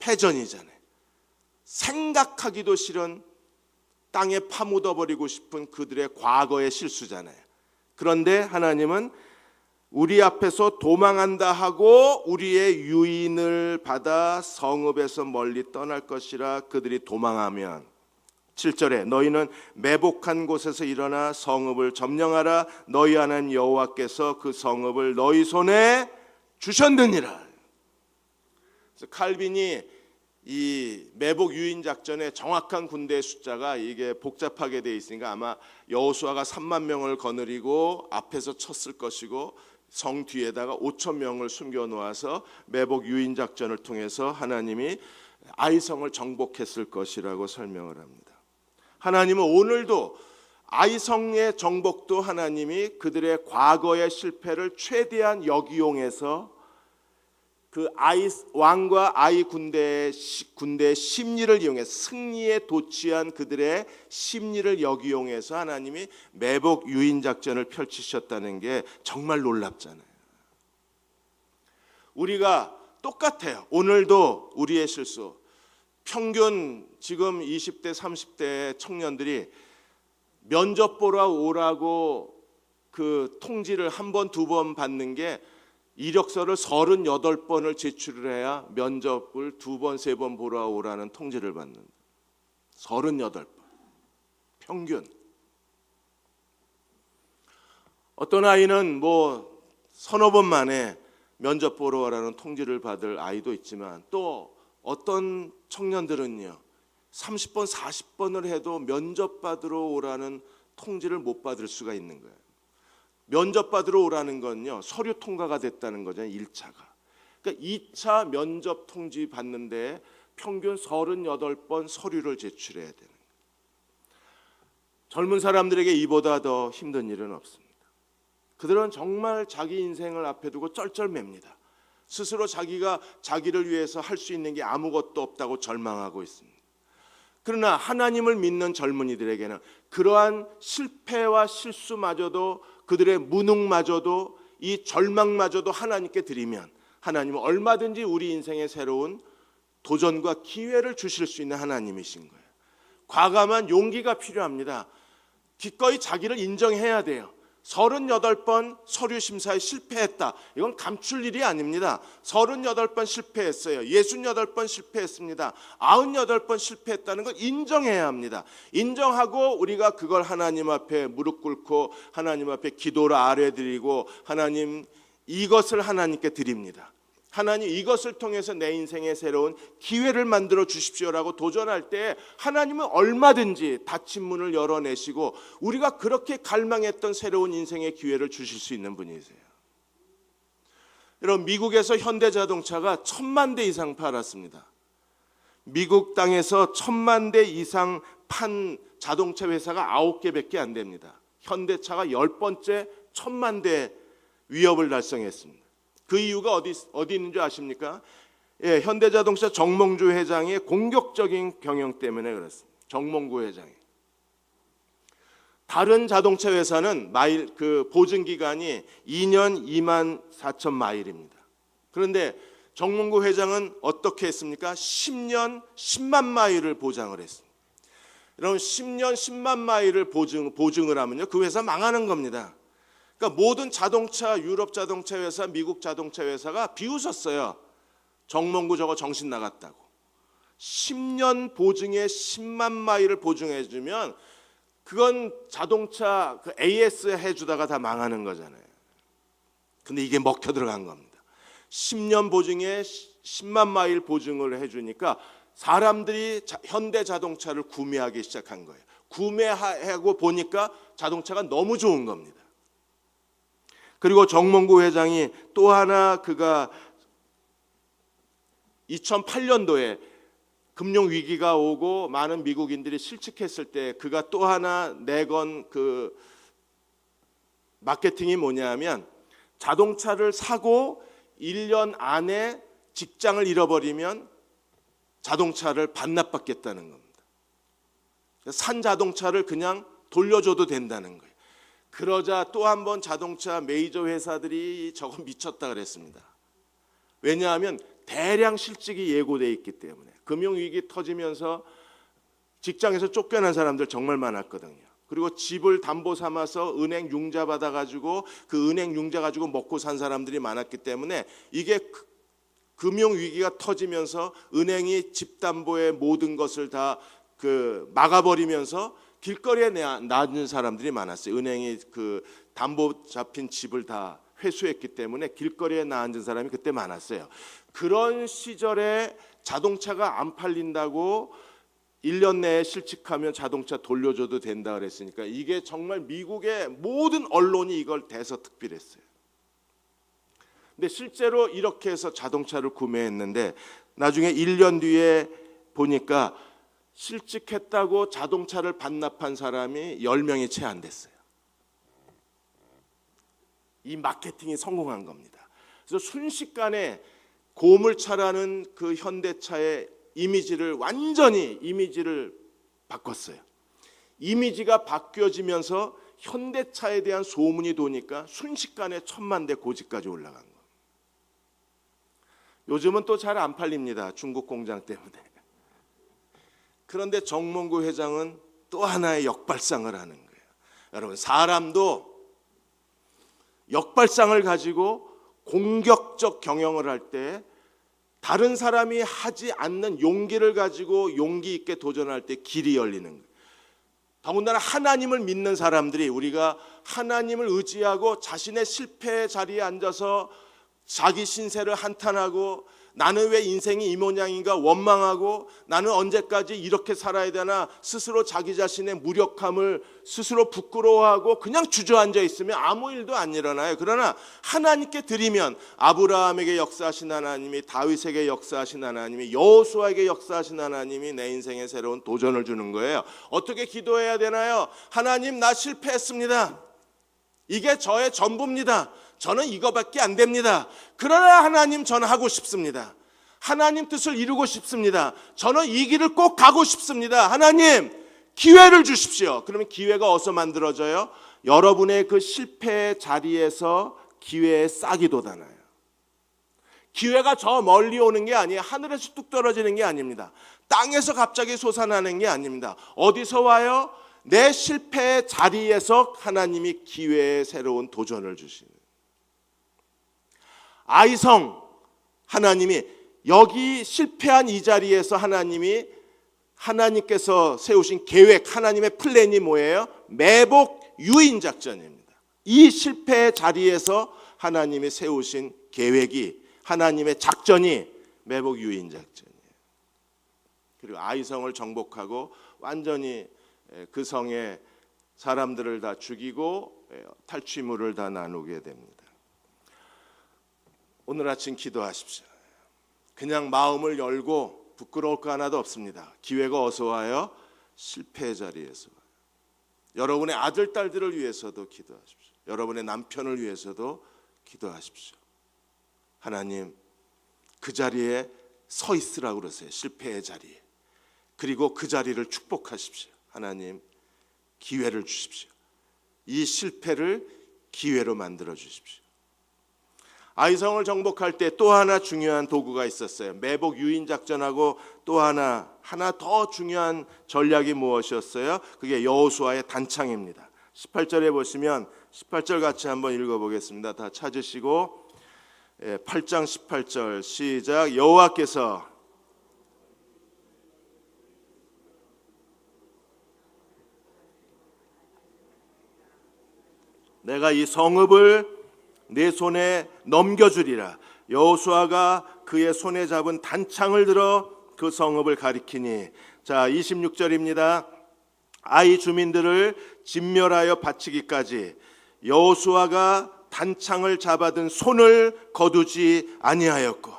패전이잖아요. 생각하기도 싫은 땅에 파묻어버리고 싶은 그들의 과거의 실수잖아요. 그런데 하나님은 우리 앞에서 도망한다 하고 우리의 유인을 받아 성읍에서 멀리 떠날 것이라 그들이 도망하면 7절에 너희는 매복한 곳에서 일어나 성읍을 점령하라. 너희 하나님 여호와께서 그 성읍을 너희 손에 주셨느니라. 그래서 칼빈이 이 매복 유인 작전의 정확한 군대의 숫자가 이게 복잡하게 돼 있으니까 아마 여호수아가 3만 명을 거느리고 앞에서 쳤을 것이고 성 뒤에다가 5천 명을 숨겨 놓아서 매복 유인 작전을 통해서 하나님이 아이성을 정복했을 것이라고 설명을 합니다. 하나님은 오늘도 아이성의 정복도 하나님이 그들의 과거의 실패를 최대한 역이용해서 그 아이 왕과 아이 군대의 심리를 이용해 승리에 도취한 그들의 심리를 역이용해서 하나님이 매복 유인 작전을 펼치셨다는 게 정말 놀랍잖아요. 우리가 똑같아요. 오늘도 우리의 실수. 평균 지금 20대 30대 청년들이 면접 보러 오라고 그 통지를 한 번, 두 번 받는 게 이력서를 38번을 제출을 해야 면접을 2번, 3번 보러 오라는 통지를 받는다. 38번. 평균. 어떤 아이는 뭐 서너 번 만에 면접 보러 오라는 통지를 받을 아이도 있지만 또 어떤 청년들은요 30번, 40번을 해도 면접 받으러 오라는 통지를 못 받을 수가 있는 거예요. 면접 받으러 오라는 건요 서류 통과가 됐다는 거잖아요. 1차가. 그러니까 2차 면접 통지 받는데 평균 38번 서류를 제출해야 되는 거예요. 젊은 사람들에게 이보다 더 힘든 일은 없습니다. 그들은 정말 자기 인생을 앞에 두고 쩔쩔맵니다. 스스로 자기가 자기를 위해서 할 수 있는 게 아무것도 없다고 절망하고 있습니다. 그러나 하나님을 믿는 젊은이들에게는 그러한 실패와 실수마저도 그들의 무능마저도 이 절망마저도 하나님께 드리면 하나님은 얼마든지 우리 인생에 새로운 도전과 기회를 주실 수 있는 하나님이신 거예요. 과감한 용기가 필요합니다. 기꺼이 자기를 인정해야 돼요. 38번 서류 심사에 실패했다. 이건 감출 일이 아닙니다. 38번 실패했어요. 68번 실패했습니다. 98번 실패했다는 걸 인정해야 합니다. 인정하고 우리가 그걸 하나님 앞에 무릎 꿇고 하나님 앞에 기도를 아뢰드리고 하나님 이것을 하나님께 드립니다. 하나님 이것을 통해서 내 인생에 새로운 기회를 만들어 주십시오라고 도전할 때 하나님은 얼마든지 닫힌 문을 열어내시고 우리가 그렇게 갈망했던 새로운 인생의 기회를 주실 수 있는 분이세요. 여러분 미국에서 현대자동차가 1000만 대 이상 팔았습니다. 미국 땅에서 1000만 대 이상 판 자동차 회사가 9개밖에 안 됩니다. 현대차가 10번째 1000만 대 위협을 달성했습니다. 그 이유가 어디 있는 줄 아십니까? 예, 현대자동차 정몽주 회장의 공격적인 경영 때문에 그렇습니다. 정몽구 회장이. 다른 자동차 회사는 그 보증 기간이 2년 2만 4천 마일입니다. 그런데 정몽구 회장은 어떻게 했습니까? 10년 10만 마일을 보장을 했습니다. 여러분 10년 10만 마일을 보증을 하면요 그 회사 망하는 겁니다. 그러니까 모든 자동차, 유럽 자동차 회사, 미국 자동차 회사가 비웃었어요. 정몽구 저거 정신 나갔다고. 10년 보증에 10만 마일을 보증해주면 그건 자동차 그 AS 해주다가 다 망하는 거잖아요. 근데 이게 먹혀 들어간 겁니다. 10년 보증에 10만 마일 보증을 해주니까 사람들이 현대 자동차를 구매하기 시작한 거예요. 구매하고 보니까 자동차가 너무 좋은 겁니다. 그리고 정몽구 회장이 또 하나 그가 2008년도에 금융 위기가 오고 많은 미국인들이 실직했을 때 그가 또 하나 내건 그 마케팅이 뭐냐면 자동차를 사고 1년 안에 직장을 잃어버리면 자동차를 반납받겠다는 겁니다. 산 자동차를 그냥 돌려줘도 된다는 거예요. 그러자 또 한 번 자동차 메이저 회사들이 저거 미쳤다 그랬습니다. 왜냐하면 대량 실직이 예고돼 있기 때문에 금융위기 터지면서 직장에서 쫓겨난 사람들 정말 많았거든요. 그리고 집을 담보 삼아서 은행 융자 받아가지고 그 은행 융자 가지고 먹고 산 사람들이 많았기 때문에 이게 금융위기가 터지면서 은행이 집담보의 모든 것을 다 막아버리면서 길거리에 놔둔 사람들이 많았어요. 은행이 그 담보 잡힌 집을 다 회수했기 때문에 길거리에 나앉은 사람이 그때 많았어요. 그런 시절에 자동차가 안 팔린다고 1년 내에 실직하면 자동차 돌려줘도 된다 그랬으니까 이게 정말 미국의 모든 언론이 이걸 대서특필했어요. 근데 실제로 이렇게 해서 자동차를 구매했는데 나중에 1년 뒤에 보니까 실직했다고 자동차를 반납한 사람이 10명이 채 안 됐어요. 이 마케팅이 성공한 겁니다. 그래서 순식간에 고물차라는 그 현대차의 완전히 이미지를 바꿨어요. 이미지가 바뀌어지면서 현대차에 대한 소문이 도니까 순식간에 1000만 대 고지까지 올라간 거예요. 요즘은 또 잘 안 팔립니다. 중국 공장 때문에. 그런데 정몽구 회장은 또 하나의 역발상을 하는 거예요. 여러분, 사람도 역발상을 가지고 공격적 경영을 할 때 다른 사람이 하지 않는 용기를 가지고 용기 있게 도전할 때 길이 열리는 거예요. 더군다나 하나님을 믿는 사람들이 우리가 하나님을 의지하고 자신의 실패의 자리에 앉아서 자기 신세를 한탄하고 나는 왜 인생이 이 모양인가 원망하고 나는 언제까지 이렇게 살아야 되나 스스로 자기 자신의 무력함을 스스로 부끄러워하고 그냥 주저앉아 있으면 아무 일도 안 일어나요. 그러나 하나님께 드리면 아브라함에게 역사하신 하나님이, 다윗에게 역사하신 하나님이, 여호수아에게 역사하신 하나님이 내 인생에 새로운 도전을 주는 거예요. 어떻게 기도해야 되나요? 하나님, 나 실패했습니다. 이게 저의 전부입니다. 저는 이거밖에 안 됩니다. 그러나 하나님, 저는 하고 싶습니다. 하나님 뜻을 이루고 싶습니다. 저는 이 길을 꼭 가고 싶습니다. 하나님, 기회를 주십시오. 그러면 기회가 어디서 만들어져요? 여러분의 그 실패의 자리에서 기회의 싹이 돋아나요. 기회가 저 멀리 오는 게 아니에요. 하늘에서 뚝 떨어지는 게 아닙니다. 땅에서 갑자기 솟아나는 게 아닙니다. 어디서 와요? 내 실패의 자리에서 하나님이 기회의 새로운 도전을 주시는. 아이성 하나님이 여기 실패한 이 자리에서 하나님께서 세우신 계획, 하나님의 플랜이 뭐예요? 매복 유인 작전입니다. 이 실패의 자리에서 하나님이 세우신 계획이, 하나님의 작전이 매복 유인 작전이에요. 그리고 아이성을 정복하고 완전히 그 성에 사람들을 다 죽이고 탈취물을 다 나누게 됩니다. 오늘 아침 기도하십시오. 그냥 마음을 열고 부끄러울 거 하나도 없습니다. 기회가 어디서 와요? 실패의 자리에서 와요. 여러분의 아들, 딸들을 위해서도 기도하십시오. 여러분의 남편을 위해서도 기도하십시오. 하나님, 그 자리에 서 있으라고 그러세요. 실패의 자리에. 그리고 그 자리를 축복하십시오. 하나님, 기회를 주십시오. 이 실패를 기회로 만들어 주십시오. 아이성을 정복할 때 또 하나 중요한 도구가 있었어요. 매복 유인 작전하고 또 하나 더 중요한 전략이 무엇이었어요? 그게 여호수아의 단창입니다. 18절에 보시면 18절 같이 한번 읽어보겠습니다. 다 찾으시고 8장 18절 시작. 여호와께서 내가 이 성읍을 내 손에 넘겨주리라. 여호수아가 그의 손에 잡은 단창을 들어 그 성읍을 가리키니. 자, 26절입니다. 아이 주민들을 진멸하여 바치기까지 여호수아가 단창을 잡아든 손을 거두지 아니하였고.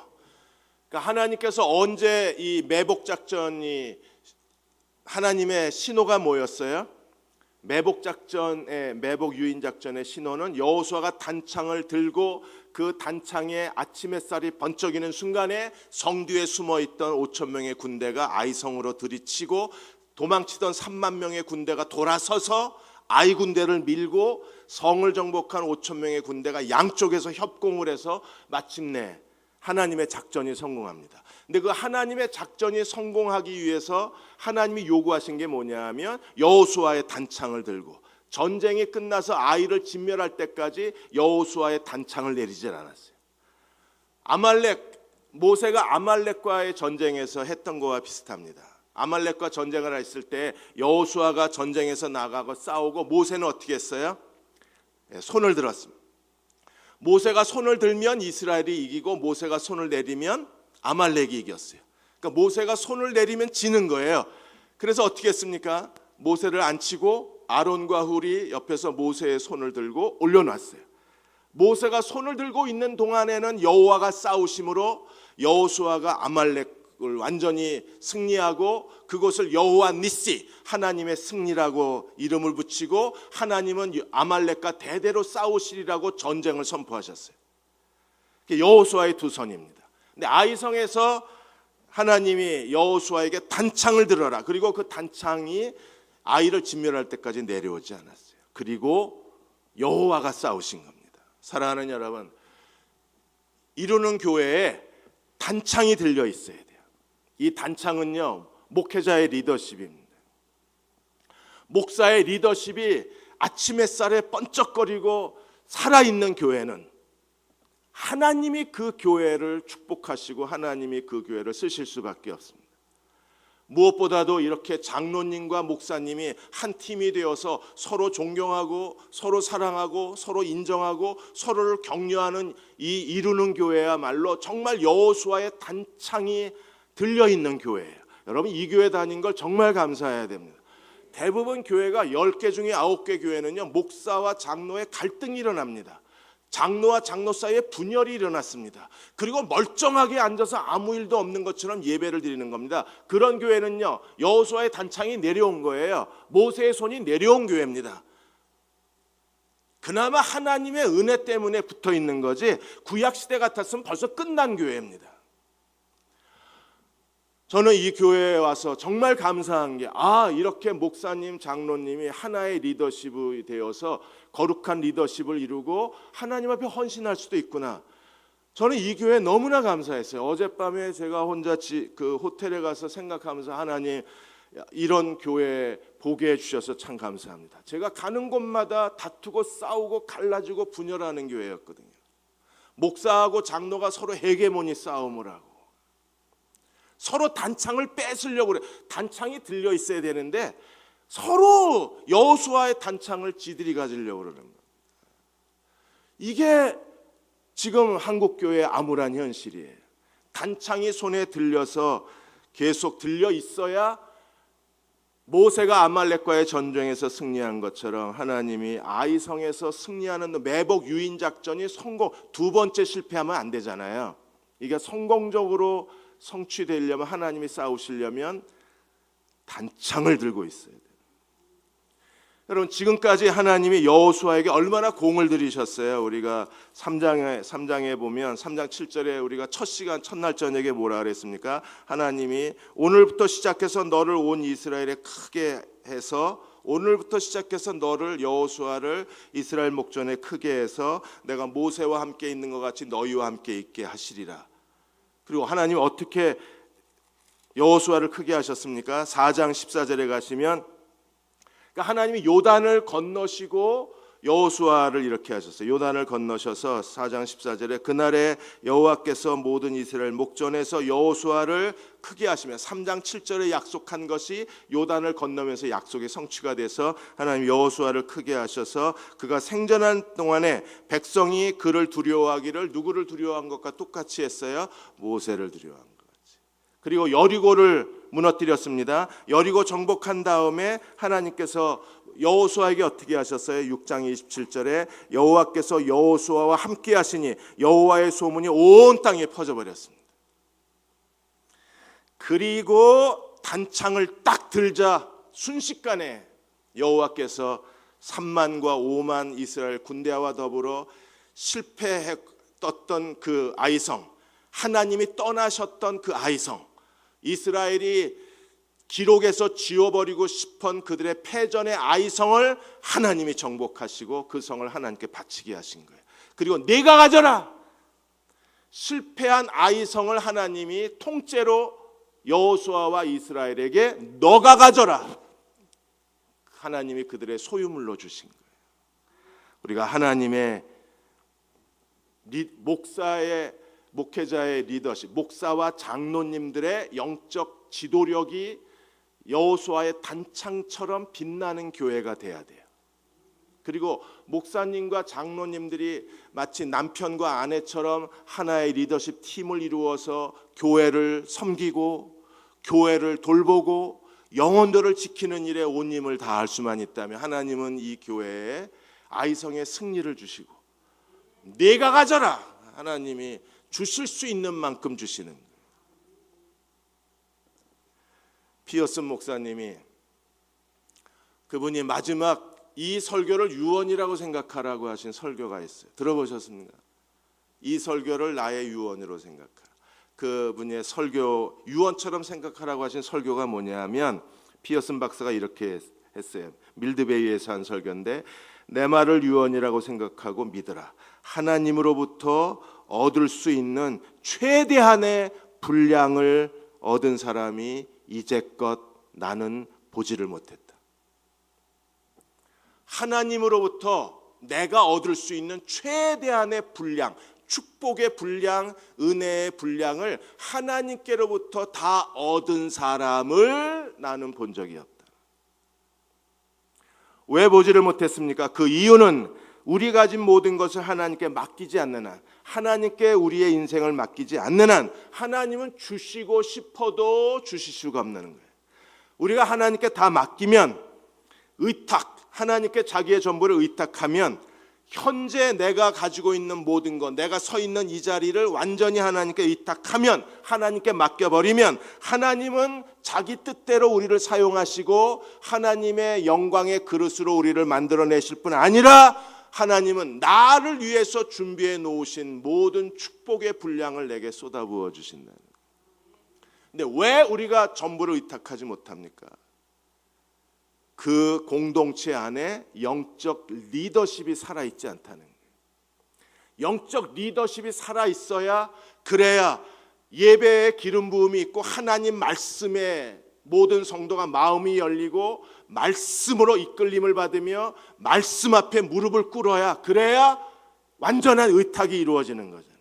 그러니까 하나님께서 언제 이 매복 작전이 하나님의 신호가 뭐였어요? 매복 유인 작전의 신호는 여호수아가 단창을 들고 그 단창에 아침 햇살이 번쩍이는 순간에 성 뒤에 숨어있던 5,000명의 군대가 아이성으로 들이치고 도망치던 3만 명의 군대가 돌아서서 아이 군대를 밀고 성을 정복한 5,000명의 군대가 양쪽에서 협공을 해서 마침내 하나님의 작전이 성공합니다. 근데 그 하나님의 작전이 성공하기 위해서 하나님이 요구하신 게 뭐냐면 여호수아의 단창을 들고, 전쟁이 끝나서 아이를 진멸할 때까지 여호수아의 단창을 내리질 않았어요. 모세가 아말렉과의 전쟁에서 했던 거와 비슷합니다. 아말렉과 전쟁을 했을 때 여호수아가 전쟁에서 나가고 싸우고 모세는 어떻게 했어요? 손을 들었습니다. 모세가 손을 들면 이스라엘이 이기고 모세가 손을 내리면 아말렉이 이겼어요. 그러니까 모세가 손을 내리면 지는 거예요. 그래서 어떻게 했습니까? 모세를 앉히고 아론과 훌이 옆에서 모세의 손을 들고 올려놨어요. 모세가 손을 들고 있는 동안에는 여호와가 싸우심으로 여호수아가 아말렉을 완전히 승리하고 그곳을 여호와 니시, 하나님의 승리라고 이름을 붙이고 하나님은 아말렉과 대대로 싸우시리라고 전쟁을 선포하셨어요. 여호수아의 두 선입니다. 근데 아이성에서 하나님이 여호수아에게 단창을 들어라. 그리고 그 단창이 아이를 진멸할 때까지 내려오지 않았어요. 그리고 여호와가 싸우신 겁니다. 사랑하는 여러분, 이루는 교회에 단창이 들려 있어야 돼요. 이 단창은요, 목회자의 리더십입니다. 목사의 리더십이 아침 햇살에 번쩍거리고 살아있는 교회는 하나님이 그 교회를 축복하시고 하나님이 그 교회를 쓰실 수밖에 없습니다. 무엇보다도 이렇게 장로님과 목사님이 한 팀이 되어서 서로 존경하고 서로 사랑하고 서로 인정하고 서로를 격려하는 이 이루는 교회야말로 정말 여호수아의 단창이 들려있는 교회예요. 여러분, 이 교회 다닌 걸 정말 감사해야 됩니다. 대부분 교회가 10개 중에 9개 교회는요, 목사와 장로의 갈등이 일어납니다. 장로와 장로 사이에 분열이 일어났습니다. 그리고 멀쩡하게 앉아서 아무 일도 없는 것처럼 예배를 드리는 겁니다. 그런 교회는요, 여호수아의 단창이 내려온 거예요. 모세의 손이 내려온 교회입니다. 그나마 하나님의 은혜 때문에 붙어 있는 거지, 구약시대 같았으면 벌써 끝난 교회입니다. 저는 이 교회에 와서 정말 감사한 게, 이렇게 목사님, 장로님이 하나의 리더십이 되어서 거룩한 리더십을 이루고 하나님 앞에 헌신할 수도 있구나. 저는 이 교회에 너무나 감사했어요. 어젯밤에 제가 혼자 그 호텔에 가서 생각하면서, 하나님, 이런 교회 보게 해주셔서 참 감사합니다. 제가 가는 곳마다 다투고 싸우고 갈라지고 분열하는 교회였거든요. 목사하고 장로가 서로 헤게모니 싸움을 하고 서로 단창을 뺏으려고 그래. 단창이 들려 있어야 되는데 서로 여호수아의 단창을 지들이 가지려고 그러는 거예요. 이게 지금 한국교회의 암울한 현실이에요. 단창이 손에 들려서 계속 들려 있어야 모세가 아말렉과의 전쟁에서 승리한 것처럼 하나님이 아이성에서 승리하는 매복 유인 작전이 두 번째 실패하면 안 되잖아요. 이게 성공적으로 성취되려면, 하나님이 싸우시려면 단창을 들고 있어야 돼요. 여러분, 지금까지 하나님이 여호수아에게 얼마나 공을 들이셨어요. 우리가 3장에 보면 3장 7절에 우리가 첫 시간 첫날 저녁에 뭐라 그랬습니까? 하나님이 오늘부터 시작해서 너를 온 이스라엘에 크게 해서, 오늘부터 시작해서 너를, 여호수아를 이스라엘 목전에 크게 해서 내가 모세와 함께 있는 것 같이 너희와 함께 있게 하시리라. 그리고 하나님 어떻게 여호수아를 크게 하셨습니까? 4장 14절에 가시면, 그러니까 하나님이 요단을 건너시고 여호수아를 이렇게 하셨어요. 요단을 건너셔서 4장 14절에 그날에 여호와께서 모든 이스라엘 목전에서 여호수아를 크게 하시며, 3장 7절에 약속한 것이 요단을 건너면서 약속이 성취가 돼서 하나님 여호수아를 크게 하셔서 그가 생전한 동안에 백성이 그를 두려워하기를, 누구를 두려워한 것과 똑같이 했어요? 모세를 두려워한 것 같이. 그리고 여리고를 무너뜨렸습니다. 여리고 정복한 다음에 하나님께서 여호수아에게 어떻게 하셨어요? 6장 27절에 여호와께서 여호수아와 함께 하시니 여호와의 소문이 온 땅에 퍼져버렸습니다. 그리고 단창을 딱 들자 순식간에 여호와께서 3만과 5만 이스라엘 군대와 더불어 실패했던 그 아이성, 하나님이 떠나셨던 그 아이성, 이스라엘이 기록에서 지워버리고 싶은 그들의 패전의 아이성을 하나님이 정복하시고 그 성을 하나님께 바치게 하신 거예요. 그리고 내가 가져라, 실패한 아이성을 하나님이 통째로 여호수아와 이스라엘에게 너가 가져라. 하나님이 그들의 소유물로 주신 거예요. 우리가 하나님의 목회자의 리더십, 목사와 장로님들의 영적 지도력이 여호수아의 단창처럼 빛나는 교회가 돼야 돼요. 그리고 목사님과 장로님들이 마치 남편과 아내처럼 하나의 리더십 팀을 이루어서 교회를 섬기고 교회를 돌보고 영혼들을 지키는 일에 온 힘을 다할 수만 있다면 하나님은 이 교회에 아이성의 승리를 주시고 네가 가져라. 하나님이 주실 수 있는 만큼 주시는 거예요. 피어슨 목사님이 그분이 마지막 이 설교를 유언이라고 생각하라고 하신 설교가 있어요. 들어보셨습니까? 이 설교를 나의 유언으로 생각하라. 그분의 설교 유언처럼 생각하라고 하신 설교가 뭐냐면 피어슨 박사가 이렇게 했어요. 밀드베이에서 한 설교인데 내 말을 유언이라고 생각하고 믿으라. 하나님으로부터 얻을 수 있는 최대한의 분량을 얻은 사람이 이제껏 나는 보지를 못했다. 하나님으로부터 내가 얻을 수 있는 최대한의 분량, 축복의 분량, 은혜의 분량을 하나님께로부터 다 얻은 사람을 나는 본 적이 없다. 왜 보지를 못했습니까? 그 이유는 우리가 가진 모든 것을 하나님께 맡기지 않는 한, 하나님께 우리의 인생을 맡기지 않는 한 하나님은 주시고 싶어도 주실 수가 없는 거예요. 우리가 하나님께 다 맡기면 의탁, 하나님께 자기의 전부를 의탁하면 현재 내가 가지고 있는 모든 것, 내가 서 있는 이 자리를 완전히 하나님께 의탁하면, 하나님께 맡겨버리면 하나님은 자기 뜻대로 우리를 사용하시고 하나님의 영광의 그릇으로 우리를 만들어내실 뿐 아니라 하나님은 나를 위해서 준비해 놓으신 모든 축복의 분량을 내게 쏟아부어 주신다는 거예요. 근데 왜 우리가 전부를 의탁하지 못합니까? 그 공동체 안에 영적 리더십이 살아있지 않다는 거예요. 영적 리더십이 살아있어야, 그래야 예배에 기름 부음이 있고 하나님 말씀에 모든 성도가 마음이 열리고 말씀으로 이끌림을 받으며 말씀 앞에 무릎을 꿇어야, 그래야 완전한 의탁이 이루어지는 거잖아요.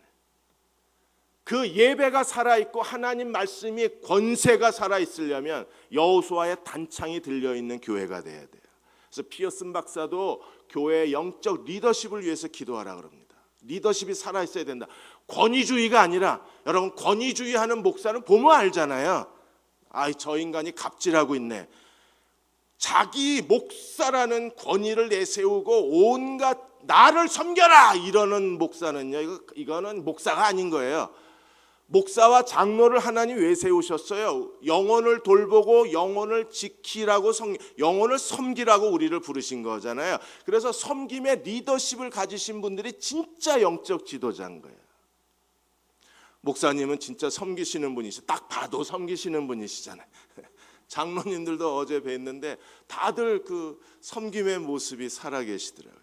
그 예배가 살아있고 하나님 말씀이 권세가 살아있으려면 여호수아의 단창이 들려있는 교회가 돼야 돼요. 그래서 피어슨 박사도 교회의 영적 리더십을 위해서 기도하라 그럽니다. 리더십이 살아있어야 된다. 권위주의가 아니라, 여러분 권위주의하는 목사는 보면 알잖아요. 저 인간이 갑질하고 있네. 자기 목사라는 권위를 내세우고 온갖 나를 섬겨라 이러는 목사는요, 이거는 목사가 아닌 거예요. 목사와 장로를 하나님 왜 세우셨어요? 영혼을 돌보고 영혼을 지키라고, 영혼을 섬기라고 우리를 부르신 거잖아요. 그래서 섬김의 리더십을 가지신 분들이 진짜 영적 지도자인 거예요. 목사님은 진짜 섬기시는 분이시죠. 딱 봐도 섬기시는 분이시잖아요. 장로님들도 어제 뵀는데 다들 그 섬김의 모습이 살아계시더라고요.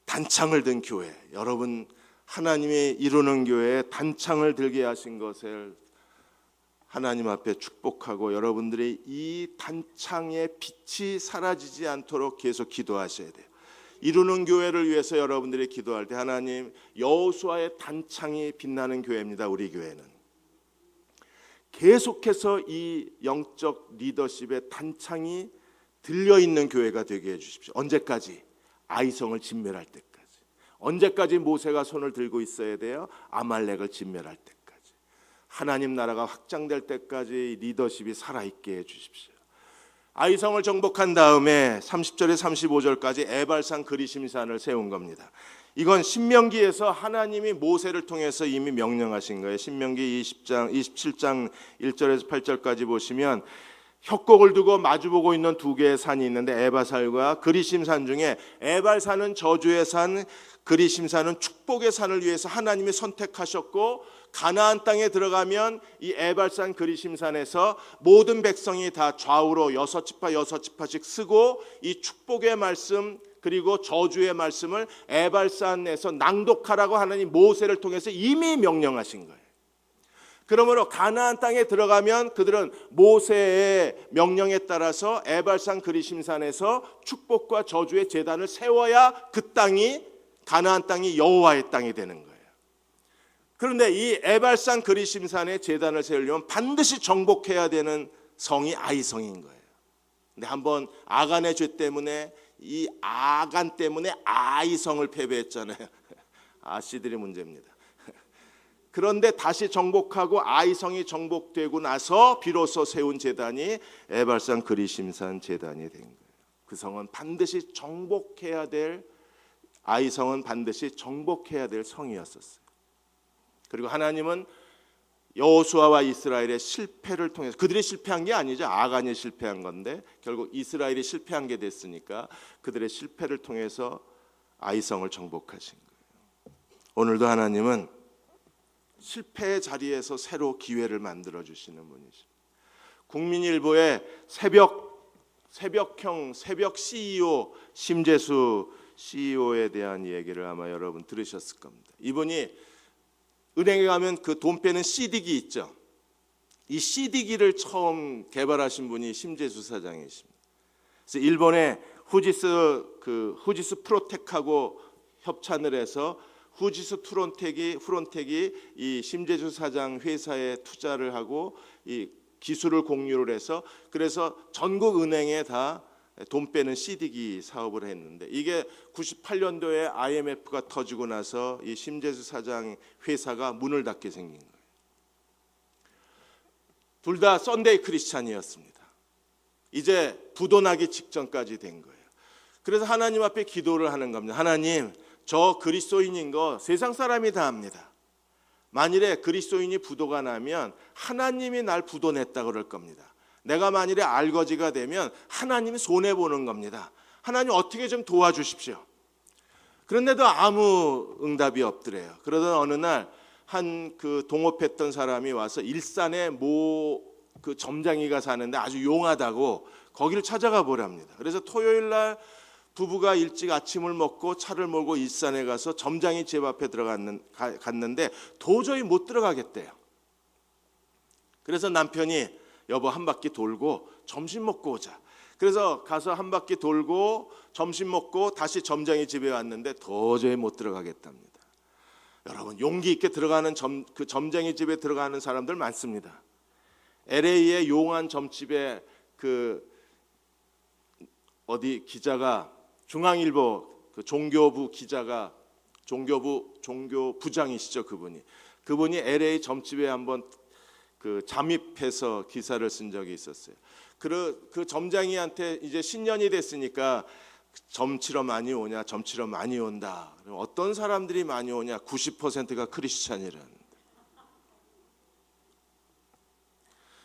단창을 든 교회, 여러분 하나님이 이루는 교회에 단창을 들게 하신 것을 하나님 앞에 축복하고, 여러분들이 이 단창의 빛이 사라지지 않도록 계속 기도하셔야 돼요. 이루는 교회를 위해서 여러분들이 기도할 때 하나님, 여호수아의 단창이 빛나는 교회입니다. 우리 교회는 계속해서 이 영적 리더십의 단창이 들려있는 교회가 되게 해주십시오. 언제까지? 아이성을 진멸할 때까지. 언제까지 모세가 손을 들고 있어야 돼요? 아말렉을 진멸할 때까지. 하나님 나라가 확장될 때까지 리더십이 살아있게 해주십시오. 아이성을 정복한 다음에 30절에 35절까지 에발산 그리심산을 세운 겁니다. 이건 신명기에서 하나님이 모세를 통해서 이미 명령하신 거예요. 신명기 27장 1절에서 8절까지 보시면 협곡을 두고 마주보고 있는 두 개의 산이 있는데 에발산과 그리심산 중에 에발산은 저주의 산, 그리심산은 축복의 산을 위해서 하나님이 선택하셨고, 가나안 땅에 들어가면 이 에발산 그리심산에서 모든 백성이 다 좌우로 6지파 6지파씩 쓰고 이 축복의 말씀, 그리고 저주의 말씀을 에발산에서 낭독하라고 하나님 모세를 통해서 이미 명령하신 거예요. 그러므로 가나안 땅에 들어가면 그들은 모세의 명령에 따라서 에발산 그리심산에서 축복과 저주의 제단을 세워야 그 땅이 가나안 땅이 여호와의 땅이 되는 거예요. 그런데 이 에발산 그리심산에 제단을 세우려면 반드시 정복해야 되는 성이 아이성인 거예요. 근데 한번 아간의 죄 때문에 이 아간 때문에 아이성을 패배했잖아요. 아씨들이 문제입니다. 그런데 다시 정복하고 아이성이 정복되고 나서 비로소 세운 제단이 에발산 그리심산 제단이 된 거예요. 그 성은 반드시 정복해야 될 아이성은 반드시 정복해야 될 성이었었어요. 그리고 하나님은 여호수아와 이스라엘의 실패를 통해서 그들이 실패한 게 아니죠. 아간이 실패한 건데 결국 이스라엘이 실패한 게 됐으니까 그들의 실패를 통해서 아이성을 정복하신 거예요. 오늘도 하나님은 실패의 자리에서 새로 기회를 만들어 주시는 분이십니다. 국민일보의 새벽형 새벽 CEO 심재수 CEO에 대한 얘기를 아마 여러분 들으셨을 겁니다. 이분이 은행에 가면 그 돈 빼는 CD기 있죠. 이 CD기를 처음 개발하신 분이 심재수 사장이십니다. 그래서 일본의 후지스 프로텍하고 협찬을 해서 후지스 프론텍이 이 심재수 사장 회사에 투자를 하고 이 기술을 공유를 해서 그래서 전국 은행에 다 돈 빼는 CD기 사업을 했는데 이게 98년도에 IMF가 터지고 나서 이 심재수 사장 회사가 문을 닫게 생긴 거예요. 둘 다 썬데이 크리스찬이었습니다. 이제 부도나기 직전까지 된 거예요. 그래서 하나님 앞에 기도를 하는 겁니다. 하나님, 저 그리스도인인 거 세상 사람이 다 압니다. 만일에 그리스도인이 부도가 나면 하나님이 날 부도냈다 그럴 겁니다. 내가 만일에 알거지가 되면 하나님이 손해보는 겁니다. 하나님 어떻게 좀 도와주십시오. 그런데도 아무 응답이 없더래요. 그러던 어느 날 한 그 동업했던 사람이 와서 일산에 그 점장이가 사는데 아주 용하다고 거기를 찾아가 보랍니다. 그래서 토요일 날 부부가 일찍 아침을 먹고 차를 몰고 일산에 가서 점장이 집 앞에 갔는데 도저히 못 들어가겠대요. 그래서 남편이 여보 한 바퀴 돌고 점심 먹고 오자. 그래서 가서 한 바퀴 돌고 점심 먹고 다시 점장이 집에 왔는데 도저히 못 들어가겠답니다. 여러분 용기 있게 들어가는 그 점장이 집에 들어가는 사람들 많습니다. LA의 용한 점집에 그 어디 기자가 중앙일보 그 종교부 기자가 종교부장이시죠. 그분이 LA 점집에 한번 그 잠입해서 기사를 쓴 적이 있었어요. 그 점장이한테 이제 신년이 됐으니까 점치러 많이 오냐, 점치러 많이 온다. 어떤 사람들이 많이 오냐? 90%가 크리스찬이라는.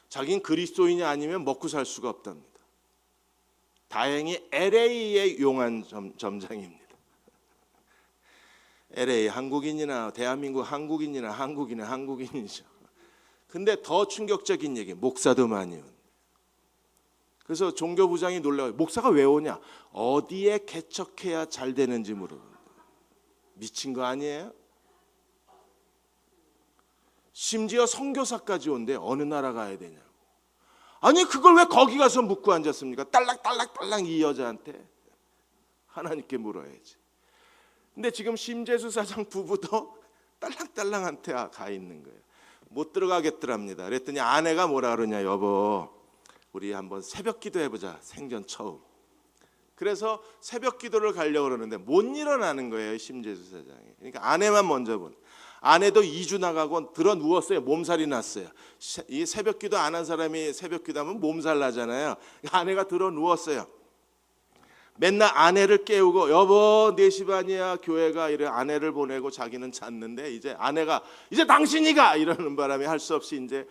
자긴 그리스도인이 아니면 먹고 살 수가 없답니다. 다행히 LA의 용한 점장입니다. LA 한국인이나 대한민국 한국인이죠. 근데 더 충격적인 얘기, 목사도 많이 온. 그래서 종교부장이 놀라요. 목사가 왜 오냐? 어디에 개척해야 잘 되는지 물어본다. 미친 거 아니에요? 심지어 선교사까지 온대. 어느 나라 가야 되냐고. 아니 그걸 왜 거기 가서 묻고 앉았습니까? 딸랑딸랑 이 여자한테 하나님께 물어야지. 근데 지금 심재수 사장 부부도 딸랑딸랑한테 가 있는 거예요. 못 들어가겠더랍니다. 그랬더니 아내가 뭐라 그러냐, 여보 우리 한번 새벽 기도 해보자. 생전 처음. 그래서 새벽 기도를 가려고 그러는데 못 일어나는 거예요, 심재수 사장이. 그러니까 아내만 먼저 본. 아내도 2주 나가고 들어 누웠어요. 몸살이 났어요. 이 새벽 기도 안 한 사람이 새벽 기도하면 몸살 나잖아요. 아내가 들어 누웠어요. 맨날 아내를 깨우고 여보 4시 반이야 교회가 이래 아내를 보내고 자기는 잤는데 이제 아내가 이제 당신이가 이러는 바람에 할 수 없이 이제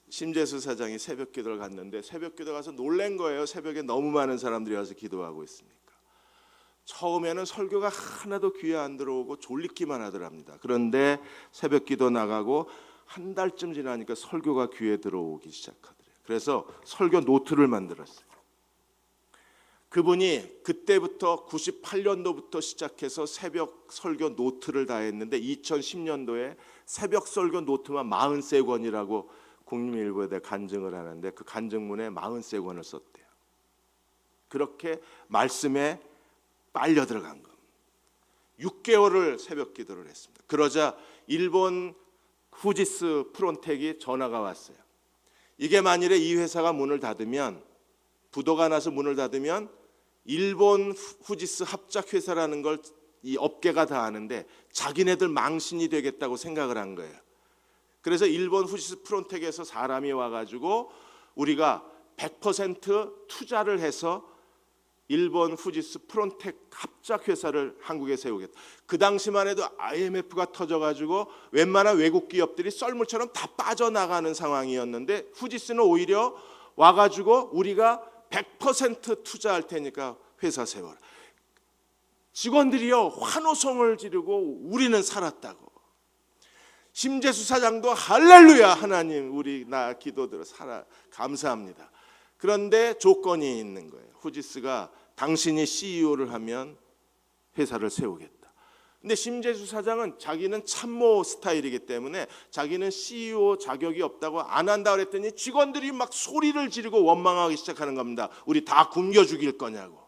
심재수 사장이 새벽 기도를 갔는데 새벽 기도 가서 놀란 거예요. 새벽에 너무 많은 사람들이 와서 기도하고 있으니까. 처음에는 설교가 하나도 귀에 안 들어오고 졸리기만 하더랍니다. 그런데 새벽 기도 나가고 한 달쯤 지나니까 설교가 귀에 들어오기 시작하더래요. 그래서 설교 노트를 만들었어요. 그분이 그때부터 98년도부터 시작해서 새벽 설교 노트를 다 했는데 2010년도에 새벽 설교 노트만 43권이라고 국민일보에 간증을 하는데 그 간증문에 43권을 썼대요. 그렇게 말씀에 빨려 들어간 겁니다. 6개월을 새벽 기도를 했습니다. 그러자 일본 후지스 프론텍이 전화가 왔어요. 이게 만일에 이 회사가 문을 닫으면, 부도가 나서 문을 닫으면 일본 후지스 합작회사라는 걸 이 업계가 다 아는데 자기네들 망신이 되겠다고 생각을 한 거예요. 그래서 일본 후지스 프론텍에서 사람이 와가지고 우리가 100% 투자를 해서 일본 후지스 프론텍 합작회사를 한국에 세우겠다. 그 당시만 해도 IMF가 터져가지고 웬만한 외국 기업들이 썰물처럼 다 빠져나가는 상황이었는데 후지스는 오히려 와가지고 우리가 100% 투자할 테니까 회사 세워라. 직원들이요 환호성을 지르고 우리는 살았다고. 심재수 사장도 할렐루야, 하나님 우리 나 기도대로 살아 감사합니다. 그런데 조건이 있는 거예요. 후지스가 당신이 CEO를 하면 회사를 세우겠다. 근데 심재수 사장은 자기는 참모 스타일이기 때문에 자기는 CEO 자격이 없다고 안 한다 그랬더니 직원들이 막 소리를 지르고 원망하기 시작하는 겁니다. 우리 다 굶겨 죽일 거냐고.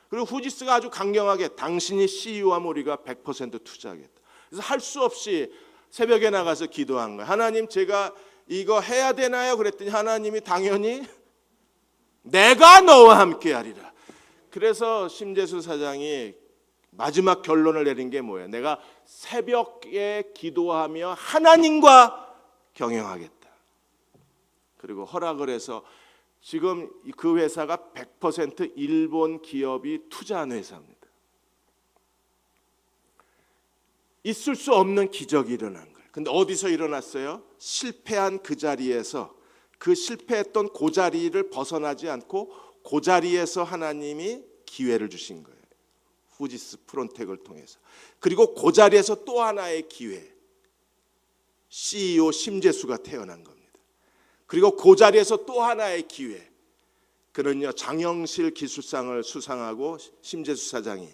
그리고 후지스가 아주 강경하게 당신이 CEO하면 우리가 100% 투자하겠다. 그래서 할 수 없이 새벽에 나가서 기도한 거예요. 하나님 제가 이거 해야 되나요? 그랬더니 하나님이 당연히 내가 너와 함께 하리라. 그래서 심재수 사장이 마지막 결론을 내린 게 뭐예요? 내가 새벽에 기도하며 하나님과 경영하겠다. 그리고 허락을 해서 지금 그 회사가 100% 일본 기업이 투자한 회사입니다. 있을 수 없는 기적이 일어난 거예요. 근데 어디서 일어났어요? 실패한 그 자리에서, 그 실패했던 그 자리를 벗어나지 않고 그 자리에서 하나님이 기회를 주신 거예요. 후지스 프론텍을 통해서. 그리고 그 자리에서 또 하나의 기회, CEO 심재수가 태어난 겁니다. 그리고 그 자리에서 또 하나의 기회, 그는요 장영실 기술상을 수상하고 심재수 사장이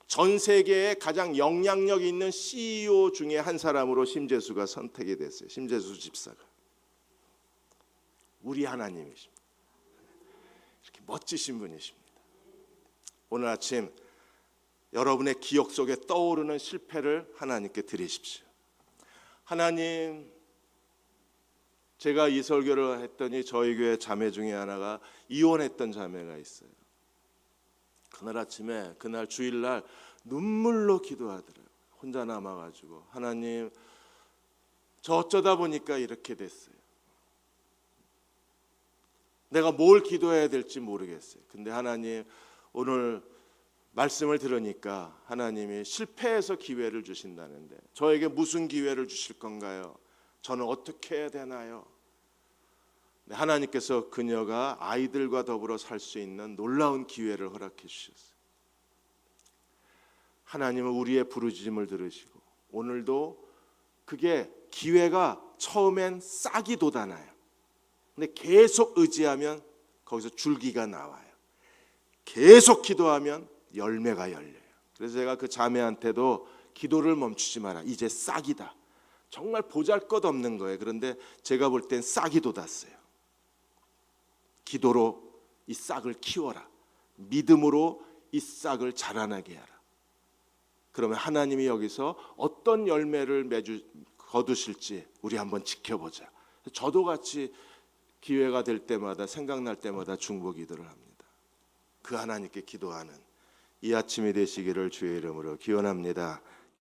전 세계에 가장 영향력 있는 CEO 중에 한 사람으로 심재수가 선택이 됐어요. 심재수 집사가. 우리 하나님이십니다. 이렇게 멋지신 분이십니다. 오늘 아침 여러분의 기억 속에 떠오르는 실패를 하나님께 드리십시오. 하나님, 제가 이 설교를 했더니 저희 교회 자매 중에 하나가 이혼했던 자매가 있어요. 그날 아침에, 그날 주일날 눈물로 기도하더라고요. 혼자 남아가지고 하나님, 저 어쩌다 보니까 이렇게 됐어요. 내가 뭘 기도해야 될지 모르겠어요. 근데 하나님, 오늘 말씀을 들으니까 하나님이 실패해서 기회를 주신다는데 저에게 무슨 기회를 주실 건가요? 저는 어떻게 해야 되나요? 하나님께서 그녀가 아이들과 더불어 살 수 있는 놀라운 기회를 허락해 주셨어요. 하나님은 우리의 부르짖음을 들으시고 오늘도 그게 기회가 처음엔 싹이 돋아나요. 근데 계속 의지하면 거기서 줄기가 나와요. 계속 기도하면 열매가 열려요. 그래서 제가 그 자매한테도 기도를 멈추지 마라. 이제 싹이다. 정말 보잘것없는 거예요. 그런데 제가 볼 땐 싹이 돋았어요. 기도로 이 싹을 키워라. 믿음으로 이 싹을 자라나게 하라. 그러면 하나님이 여기서 어떤 열매를 매주 거두실지 우리 한번 지켜보자. 저도 같이 기회가 될 때마다, 생각날 때마다 중보 기도를 합니다. 그 하나님께 기도하는 이 아침이 되시기를 주의 이름으로 기원합니다.